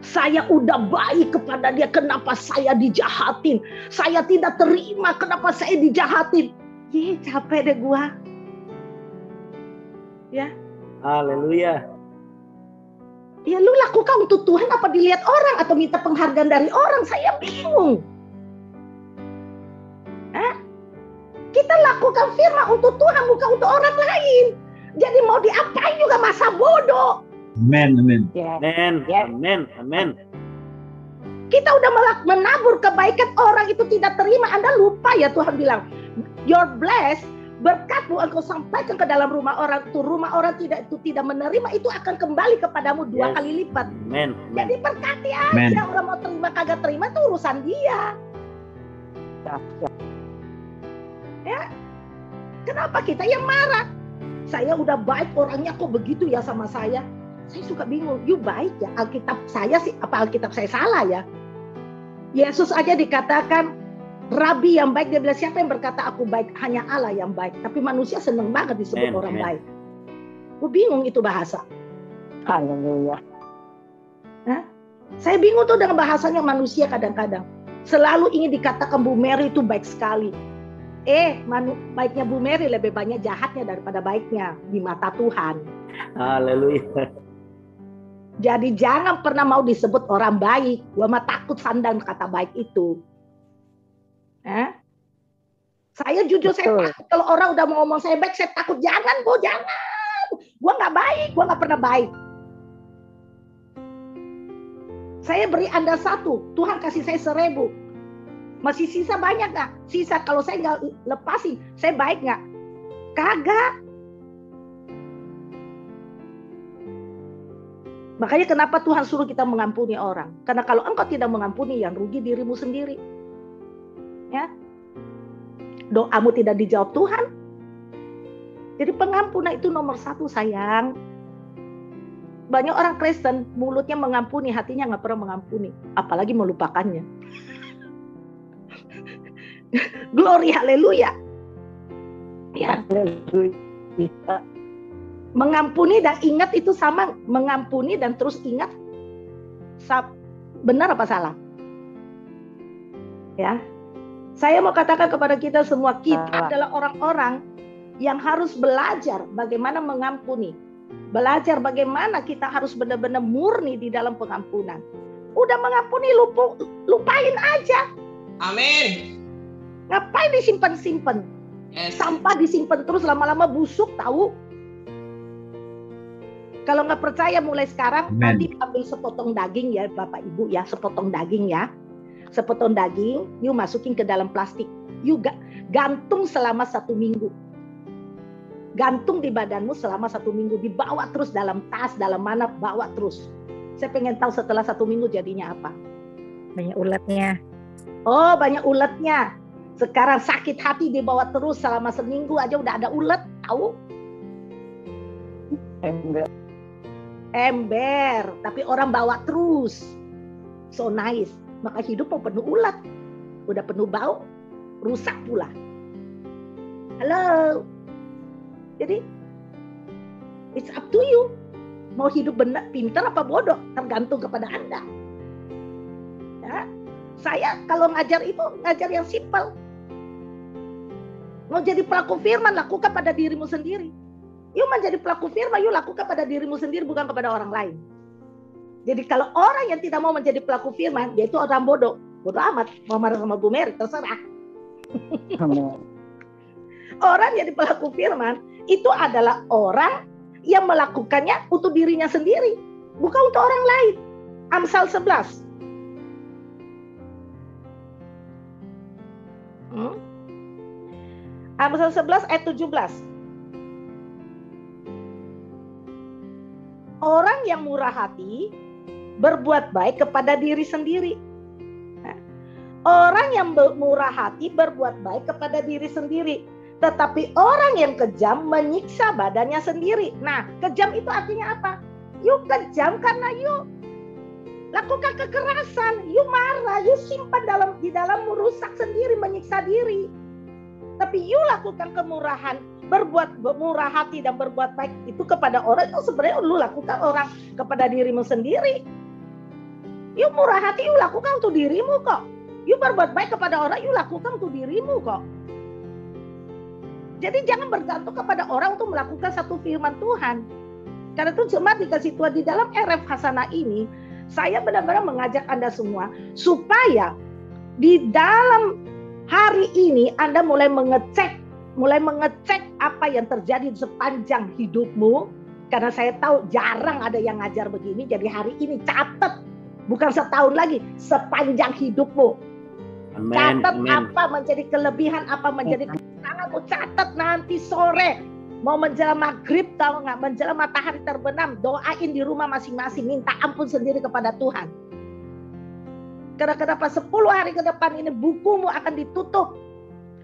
Saya udah baik kepada dia, kenapa saya dijahatin? Saya tidak terima, kenapa saya dijahatin? Capek deh gua. Ya. Haleluya. Ya lu lakukan untuk Tuhan apa dilihat orang atau minta penghargaan dari orang? Saya bingung. Kita lakukan firman untuk Tuhan bukan untuk orang lain. Jadi mau diapain juga masa bodoh. Amin, amin. Yes. Amen. Yes. Amen. Amen. Kita udah menabur kebaikan, orang itu tidak terima. Anda lupa ya Tuhan bilang, your blessed, berkatmu engkau sampaikan ke dalam rumah orang itu, rumah orang tidak menerima, itu akan kembali kepadamu 2 Yes. kali lipat. Amen. Jadi berkati aja. Amen. Orang mau terima kagak terima itu urusan dia. Ya. Kenapa kita yang marah? Saya udah baik orangnya kok begitu ya sama saya. Saya suka bingung. You baik ya, Alkitab saya sih, apa Alkitab saya salah ya? Yesus aja dikatakan Rabi yang baik, dia bilang siapa yang berkata aku baik? Hanya Allah yang baik. Tapi manusia seneng banget disebut Amen, orang amen. baik. Gue bingung itu bahasa. Haleluya. Saya bingung tuh dengan bahasanya manusia kadang-kadang. Selalu ingin dikatakan Bu Mary itu baik sekali. Baiknya Bu Mary lebih banyak jahatnya daripada baiknya di mata Tuhan. Haleluya. Jadi jangan pernah mau disebut orang baik. Gua mah takut sandang kata baik itu. Saya jujur, saya takut kalau orang udah mau ngomong saya baik, saya takut. Jangan, Bu, jangan. Gua nggak baik, gua nggak pernah baik. Saya beri Anda 1, Tuhan kasih saya 1000. Masih sisa banyak nggak? Sisa kalau saya nggak lepasin, saya baik nggak? Kagak. Makanya kenapa Tuhan suruh kita mengampuni orang? Karena kalau engkau tidak mengampuni, yang rugi dirimu sendiri. Ya, doamu tidak dijawab Tuhan. Jadi pengampunan itu nomor 1 sayang. Banyak orang Kristen mulutnya mengampuni, hatinya nggak pernah mengampuni, apalagi melupakannya. Glory, haleluya. Ya. Haleluya. Mengampuni dan ingat itu sama, mengampuni dan terus ingat. Benar apa salah? Ya. Saya mau katakan kepada kita semua, kita adalah orang-orang yang harus belajar bagaimana mengampuni. Belajar bagaimana kita harus benar-benar murni di dalam pengampunan. Udah mengampuni, lupain aja. Amin. Ngapain disimpan-simpan? Yes. Sampah disimpan terus, lama-lama busuk, tahu? Kalau nggak percaya mulai sekarang, Amen. nanti ambil sepotong daging ya Bapak Ibu ya, sepotong daging ya. Sepotong daging, you masukin ke dalam plastik. You gantung selama 1 minggu. Gantung di badanmu selama 1 minggu. Dibawa terus dalam tas, dalam mana, bawa terus. Saya pengen tahu setelah 1 minggu jadinya apa. Banyak ulatnya. Oh, banyak uletnya. Sekarang sakit hati dibawa terus selama seminggu aja udah ada ulet, tahu? Ember, tapi orang bawa terus. So nice. Maka hidup mau penuh ulat. Udah penuh bau, rusak pula. Halo. Jadi it's up to you. Mau hidup benar, pintar apa bodoh, tergantung kepada Anda. Ya. Saya kalau ngajar itu ngajar yang simpel. Mau jadi pelaku firman, lakukan pada dirimu sendiri. Yuk menjadi pelaku firman, yuk lakukan pada dirimu sendiri, bukan kepada orang lain. Jadi kalau orang yang tidak mau menjadi pelaku firman, dia itu orang bodoh. Bodoh amat, mau marah sama Bu Mary, terserah. Orang yang jadi pelaku firman, itu adalah orang yang melakukannya untuk dirinya sendiri, bukan untuk orang lain. Amsal 11. Amsal 11 ayat 17. Orang yang murah hati berbuat baik kepada diri sendiri. Nah, orang yang murah hati berbuat baik kepada diri sendiri. Tetapi orang yang kejam menyiksa badannya sendiri. Nah, kejam itu artinya apa? You kejam karena you lakukan kekerasan, you marah, you simpan di dalam merusak sendiri, menyiksa diri. Tapi you lakukan kemurahan, berbuat murah hati dan berbuat baik itu kepada orang, itu sebenarnya lu lakukan orang kepada dirimu sendiri. You murah hati, you lakukan untuk dirimu kok. You berbuat baik kepada orang, you lakukan untuk dirimu kok. Jadi jangan bergantung kepada orang untuk melakukan satu firman Tuhan. Karena itu jemaat dikasih Tuhan di dalam RF Hasanah ini, saya benar-benar mengajak Anda semua supaya di dalam hari ini Anda mulai mengecek apa yang terjadi sepanjang hidupmu. Karena saya tahu jarang ada yang ngajar begini. Jadi hari ini catat, bukan setahun lagi, sepanjang hidupmu. Amen. Catat Amen. apa menjadi kelebihan, apa menjadi kekuranganmu. Catat nanti sore. Mau menjelang maghrib, tahu nggak? Menjelang matahari terbenam, doain di rumah masing-masing. Minta ampun sendiri kepada Tuhan. Karena kenapa 10 hari ke depan ini bukumu akan ditutup.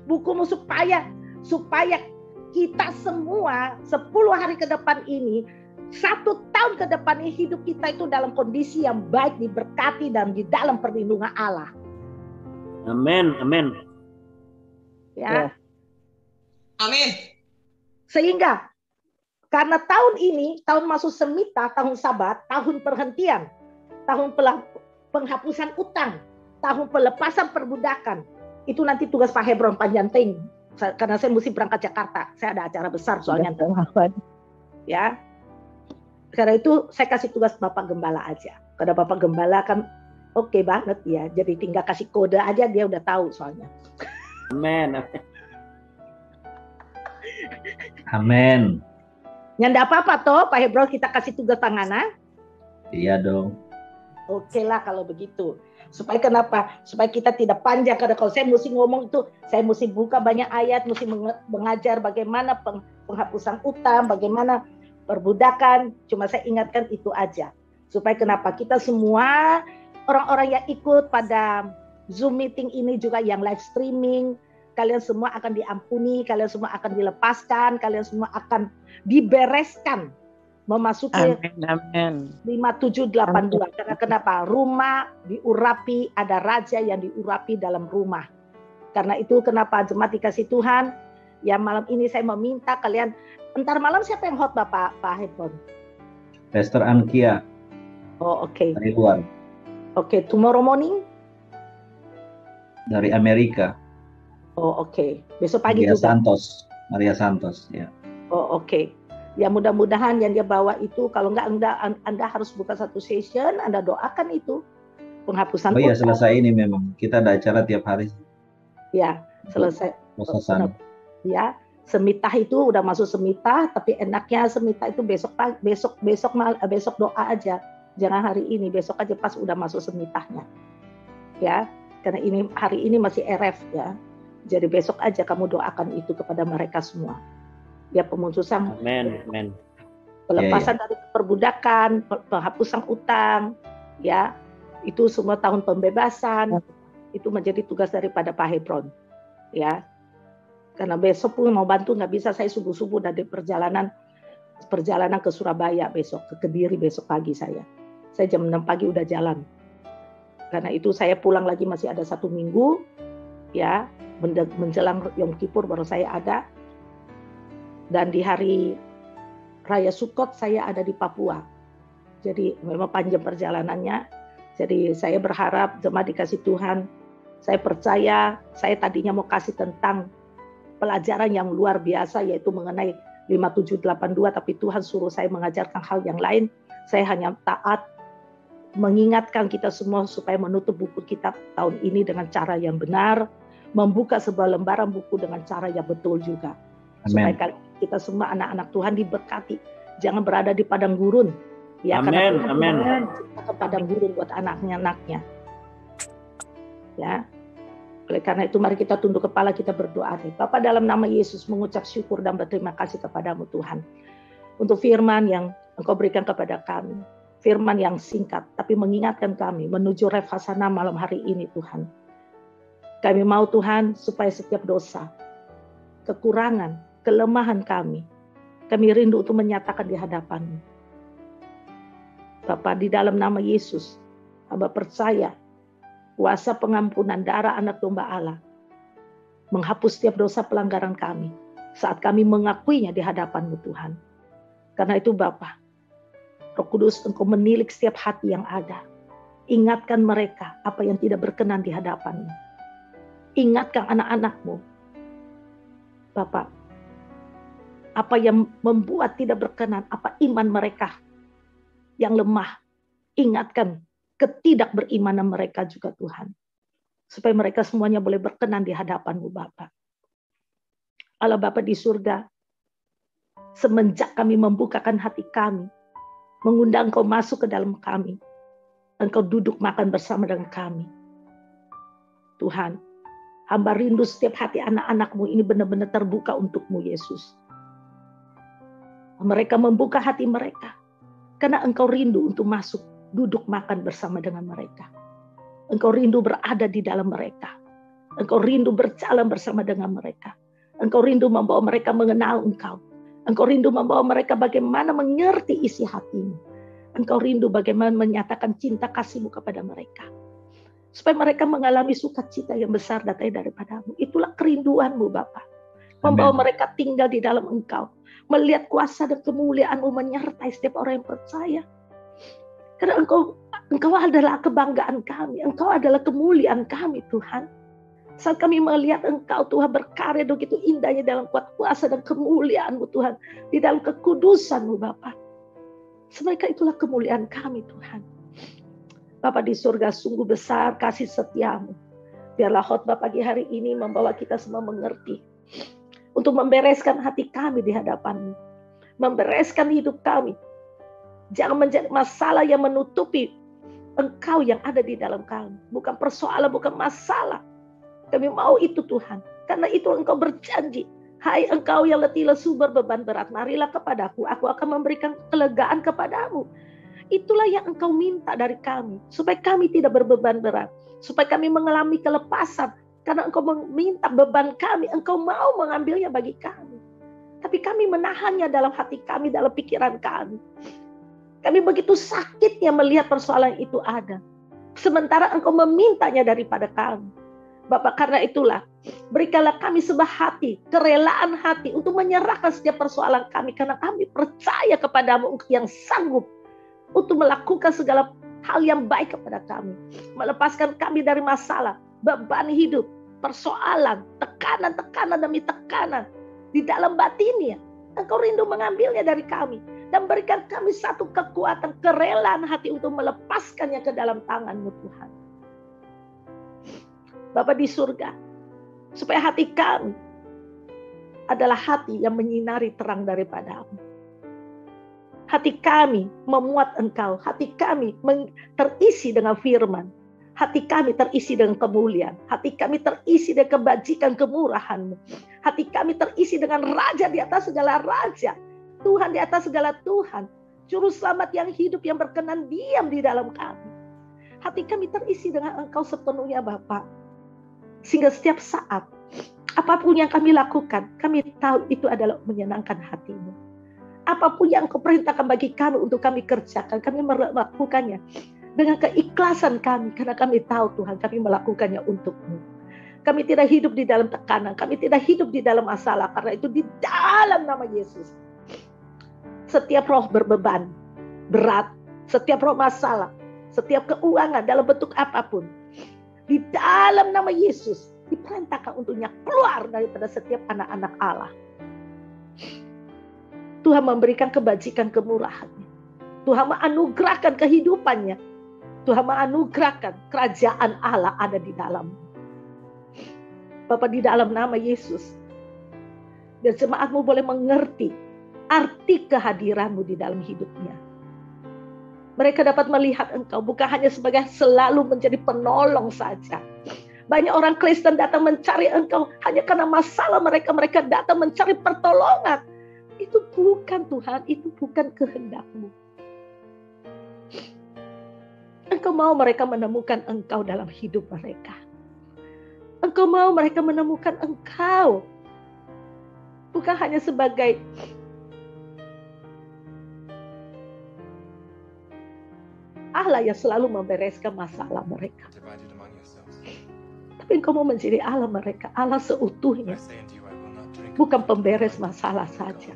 Bukumu supaya kita semua 10 hari ke depan ini, 1 tahun ke depan ini hidup kita itu dalam kondisi yang baik, diberkati dan di dalam perlindungan Allah. Amin. Amin. Ya. Amin. Sehingga karena tahun ini, tahun masuk semita, tahun Sabat, tahun perhentian, tahun penghapusan utang, tahun pelepasan perbudakan. Itu nanti tugas Pak Hebron Panjanteng. Karena saya mesti berangkat Jakarta. Saya ada acara besar soalnya. Ya. Karena itu saya kasih tugas Bapak Gembala aja. Karena Bapak Gembala kan oke banget ya. Jadi tinggal kasih kode aja dia udah tahu soalnya. Amin. Amin. Nyanda apa-apa toh Pak Hebron, kita kasih tugas tanganan. Iya dong. Oke lah kalau begitu. Supaya kenapa? Supaya kita tidak panjang. Karena kalau saya mesti ngomong itu, saya mesti buka banyak ayat, mesti mengajar bagaimana penghapusan utang, bagaimana perbudakan. Cuma saya ingatkan itu aja. Supaya kenapa? Kita semua, orang-orang yang ikut pada Zoom meeting ini juga yang live streaming, kalian semua akan diampuni, kalian semua akan dilepaskan, kalian semua akan dibereskan. Memasuki Amin. 5782. Karena kenapa? Rumah diurapi, ada raja yang diurapi dalam rumah. Karena itu kenapa jemaat dikasih Tuhan, ya malam ini saya meminta kalian, entar malam siapa yang khotbah Pak Hebron? Pastor Ankia Oh oke. dari luar, Oke, tomorrow morning? dari Amerika. Oh oke. Besok pagi juga? Maria Santos, ya. Oh oke. Ya mudah-mudahan yang dia bawa itu, kalau enggak Anda harus buka satu session, Anda doakan itu penghapusan. Oh iya, selesai ini memang kita ada acara tiap hari. Ya selesai. Proses. Ya semitah itu udah masuk semitah, tapi enaknya semitah itu besok doa aja, jangan hari ini, besok aja pas udah masuk semitahnya. Ya karena ini hari ini masih RF ya, jadi besok aja kamu doakan itu kepada mereka semua. Ya pemutusan, Amin. pelepasan dari perbudakan, penghapusan utang, ya itu semua tahun pembebasan, itu menjadi tugas daripada Pak Hebron. Ya, karena besok pun mau bantu nggak bisa, saya subuh-subuh dari perjalanan ke Surabaya besok, ke Kediri besok pagi saya jam 6 pagi udah jalan. Karena itu saya pulang lagi masih ada 1 minggu, ya, menjelang Yom Kippur baru saya ada. Dan di hari Raya Sukot saya ada di Papua. Jadi memang panjang perjalanannya. Jadi saya berharap jemaat dikasih Tuhan. Saya percaya, saya tadinya mau kasih tentang pelajaran yang luar biasa yaitu mengenai 5782, tapi Tuhan suruh saya mengajarkan hal yang lain. Saya hanya taat mengingatkan kita semua supaya menutup buku kitab tahun ini dengan cara yang benar, membuka sebuah lembaran buku dengan cara yang betul juga. Amen. Supaya kita semua anak-anak Tuhan diberkati. Jangan berada di padang gurun. Ya, Amen, karena amen. Tuhan ke padang gurun buat anaknya. Ya. Oleh karena itu mari kita tunduk kepala, kita berdoa. Bapa, dalam nama Yesus mengucap syukur dan berterima kasih kepadamu Tuhan. Untuk firman yang Engkau berikan kepada kami. Firman yang singkat, tapi mengingatkan kami menuju Refasana malam hari ini Tuhan. Kami mau Tuhan supaya setiap dosa, kekurangan, kelemahan kami rindu untuk menyatakan di hadapan-Mu. Bapa, di dalam nama Yesus, Hamba percaya kuasa pengampunan darah anak domba Allah menghapus setiap dosa pelanggaran kami saat kami mengakuinya di hadapan-Mu Tuhan. Karena itu Bapa, Roh Kudus, Engkau menilik setiap hati yang ada. Ingatkan mereka apa yang tidak berkenan di hadapan-Mu. Ingatkan anak-anak-Mu. Bapak, apa yang membuat tidak berkenan, apa iman mereka yang lemah. Ingatkan ketidakberimanan mereka juga Tuhan. Supaya mereka semuanya boleh berkenan di hadapan-Mu Bapak. Allah Bapa di surga, semenjak kami membukakan hati kami, mengundang Engkau masuk ke dalam kami. Engkau duduk makan bersama dengan kami. Tuhan, hamba rindu setiap hati anak-anak-Mu ini benar-benar terbuka untuk-Mu Yesus. Mereka membuka hati mereka. Karena Engkau rindu untuk masuk, duduk makan bersama dengan mereka. Engkau rindu berada di dalam mereka. Engkau rindu berjalan bersama dengan mereka. Engkau rindu membawa mereka mengenal Engkau. Engkau rindu membawa mereka bagaimana mengerti isi hati-Mu. Engkau rindu bagaimana menyatakan cinta kasih-Mu kepada mereka. Supaya mereka mengalami sukacita yang besar datangnya daripada-Mu. Itulah kerinduan-Mu Bapa. Membawa mereka tinggal di dalam Engkau. Melihat kuasa dan kemuliaan-Mu menyertai setiap orang yang percaya. Karena Engkau adalah kebanggaan kami. Engkau adalah kemuliaan kami Tuhan. Saat kami melihat Engkau Tuhan berkarya begitu indahnya dalam kuat kuasa dan kemuliaan-Mu Tuhan. Di dalam kekudusan-Mu Bapa. Mereka itulah kemuliaan kami Tuhan. Bapa di surga, sungguh besar kasih setia-Mu. Biarlah khotbah pagi hari ini membawa kita semua mengerti. Untuk membereskan hati kami di hadapan-Mu. Membereskan hidup kami. Jangan menjadi masalah yang menutupi Engkau yang ada di dalam kami. Bukan persoalan, bukan masalah. Kami mau itu Tuhan. Karena itu Engkau berjanji. Hai engkau yang letih lesu berbeban berat. Marilah kepadaku. Aku akan memberikan kelegaan kepadamu. Itulah yang Engkau minta dari kami. Supaya kami tidak berbeban berat. Supaya kami mengalami kelepasan. Karena Engkau meminta beban kami. Engkau mau mengambilnya bagi kami. Tapi kami menahannya dalam hati kami. Dalam pikiran kami. Kami begitu sakitnya melihat persoalan itu ada. Sementara Engkau memintanya daripada kami. Bapak, karena itulah, berikanlah kami sebuah hati, kerelaan hati untuk menyerahkan setiap persoalan kami. Karena kami percaya kepadamu yang sanggup untuk melakukan segala hal yang baik kepada kami. Melepaskan kami dari masalah, beban hidup, persoalan, tekanan demi tekanan. Di dalam batinnya, Engkau rindu mengambilnya dari kami. Dan berikan kami satu kekuatan, kerelaan hati untuk melepaskannya ke dalam tangan-Mu Tuhan. Bapa di surga, supaya hati kami adalah hati yang menyinari terang daripada-Mu. Hati kami memuat Engkau, hati kami terisi dengan firman, hati kami terisi dengan kemuliaan, hati kami terisi dengan kebajikan kemurahan-Mu, hati kami terisi dengan Raja di atas segala raja, Tuhan di atas segala Tuhan, Juru Selamat yang hidup yang berkenan diam di dalam kami. Hati kami terisi dengan Engkau sepenuhnya Bapa. Sehingga setiap saat Apapun yang kami lakukan, kami tahu itu adalah menyenangkan hati-Mu. Apapun yang Engkau perintahkan bagi kami untuk kami kerjakan, kami melakukannya dengan keikhlasan kami, karena kami tahu Tuhan, kami melakukannya untuk-Mu. Kami tidak hidup di dalam tekanan, kami tidak hidup di dalam masalah, karena itu di dalam nama Yesus. Setiap roh berbeban, berat, setiap roh masalah, setiap keuangan dalam bentuk apapun, di dalam nama Yesus, diperintahkan untuknya keluar daripada setiap anak-anak Allah. Tuhan memberikan kebajikan kemurahan-Nya. Tuhan menganugerahkan kehidupannya. Tuhan menganugerahkan kerajaan Allah ada di dalam. Bapa, di dalam nama Yesus, biar jemaat-Mu boleh mengerti arti kehadiran-Mu di dalam hidupnya. Mereka dapat melihat Engkau bukan hanya sebagai selalu menjadi penolong saja. Banyak orang Kristen datang mencari Engkau hanya karena masalah mereka. Mereka datang mencari pertolongan. Itu bukan Tuhan, itu bukan kehendak-Mu. Engkau mau mereka menemukan Engkau dalam hidup mereka. Engkau mau mereka menemukan Engkau. Bukan hanya sebagai Allah yang selalu membereskan masalah mereka. Tapi Engkau mau menjadi Allah mereka, Allah seutuhnya. Bukan pemberes masalah saja.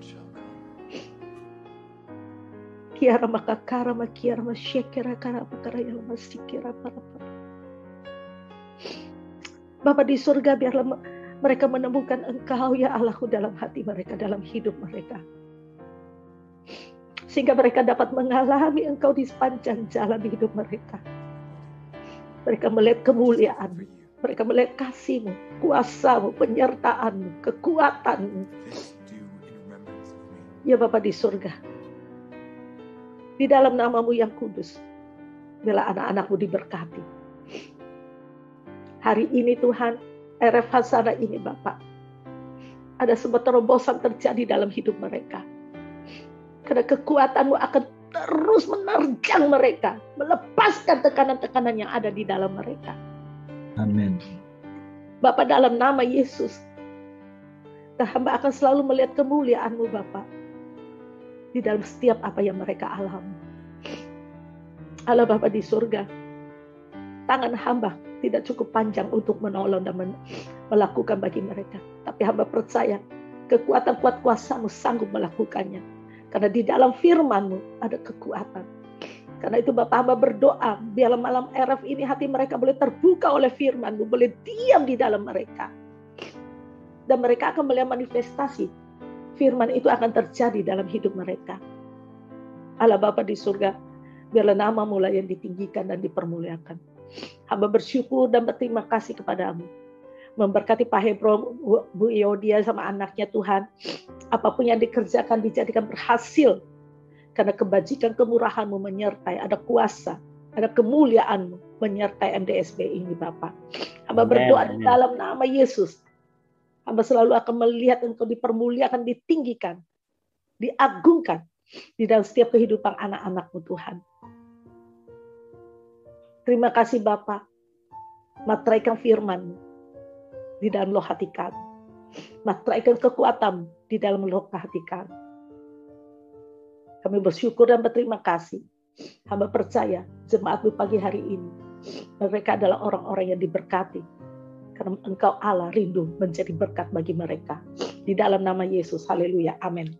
Kiara makakara makiara masyekera kara makara yang masikira para. Bapa di surga, biarlah mereka menemukan Engkau ya Allahku dalam hati mereka, dalam hidup mereka. Sehingga mereka dapat mengalami Engkau di sepanjang jalan hidup mereka. Mereka melihat kemuliaan-Mu, mereka melihat kasih-Mu, kuasa-Mu, penyertaan-Mu, kekuatan-Mu. Ya Bapa di surga, di dalam nama-Mu yang kudus, biarlah anak-anak-Mu diberkati. Hari ini Tuhan, RF Hasanah ini Bapak, ada sebuah terobosan terjadi dalam hidup mereka. Karena kekuatan-Mu akan terus menerjang mereka, melepaskan tekanan-tekanan yang ada di dalam mereka. Amin. Bapak, dalam nama Yesus, hamba akan selalu melihat kemuliaan-Mu Bapak di dalam setiap apa yang mereka alami. Allah Bapa di surga, tangan hamba tidak cukup panjang untuk menolong dan melakukan bagi mereka. Tapi hamba percaya kekuatan kuat kuasa-Mu sanggup melakukannya. Karena di dalam firman-Mu ada kekuatan. Karena itu Bapak, hamba berdoa, biarlah malam RF ini hati mereka boleh terbuka oleh firman-Mu, boleh diam di dalam mereka. Dan mereka akan melihat manifestasi. Firman itu akan terjadi dalam hidup mereka. Allah Bapa di surga, biarlah nama-Mu lah yang ditinggikan dan dipermuliakan. Hamba bersyukur dan berterima kasih kepada-Mu. Memberkati Pak Hebron, Bu Yodia sama anaknya Tuhan. Apapun yang dikerjakan dijadikan berhasil. Karena kebajikan kemurahan-Mu menyertai, ada kuasa, ada kemuliaan-Mu menyertai MDSB ini Bapak. Hamba berdoa di dalam nama Yesus. Hamba selalu akan melihat Engkau dipermuliakan, ditinggikan, diagungkan di dalam setiap kehidupan anak-anak-Mu Tuhan. Terima kasih Bapak. Materaikan firman-Mu di dalam loh hati kami. Materaikan kekuatan-Mu di dalam loh hati kami. Kami bersyukur dan berterima kasih. Hamba percaya jemaat-Mu pagi hari ini, mereka adalah orang-orang yang diberkati. Karena Engkau Allah rindu menjadi berkat bagi mereka. Di dalam nama Yesus, haleluya, amin.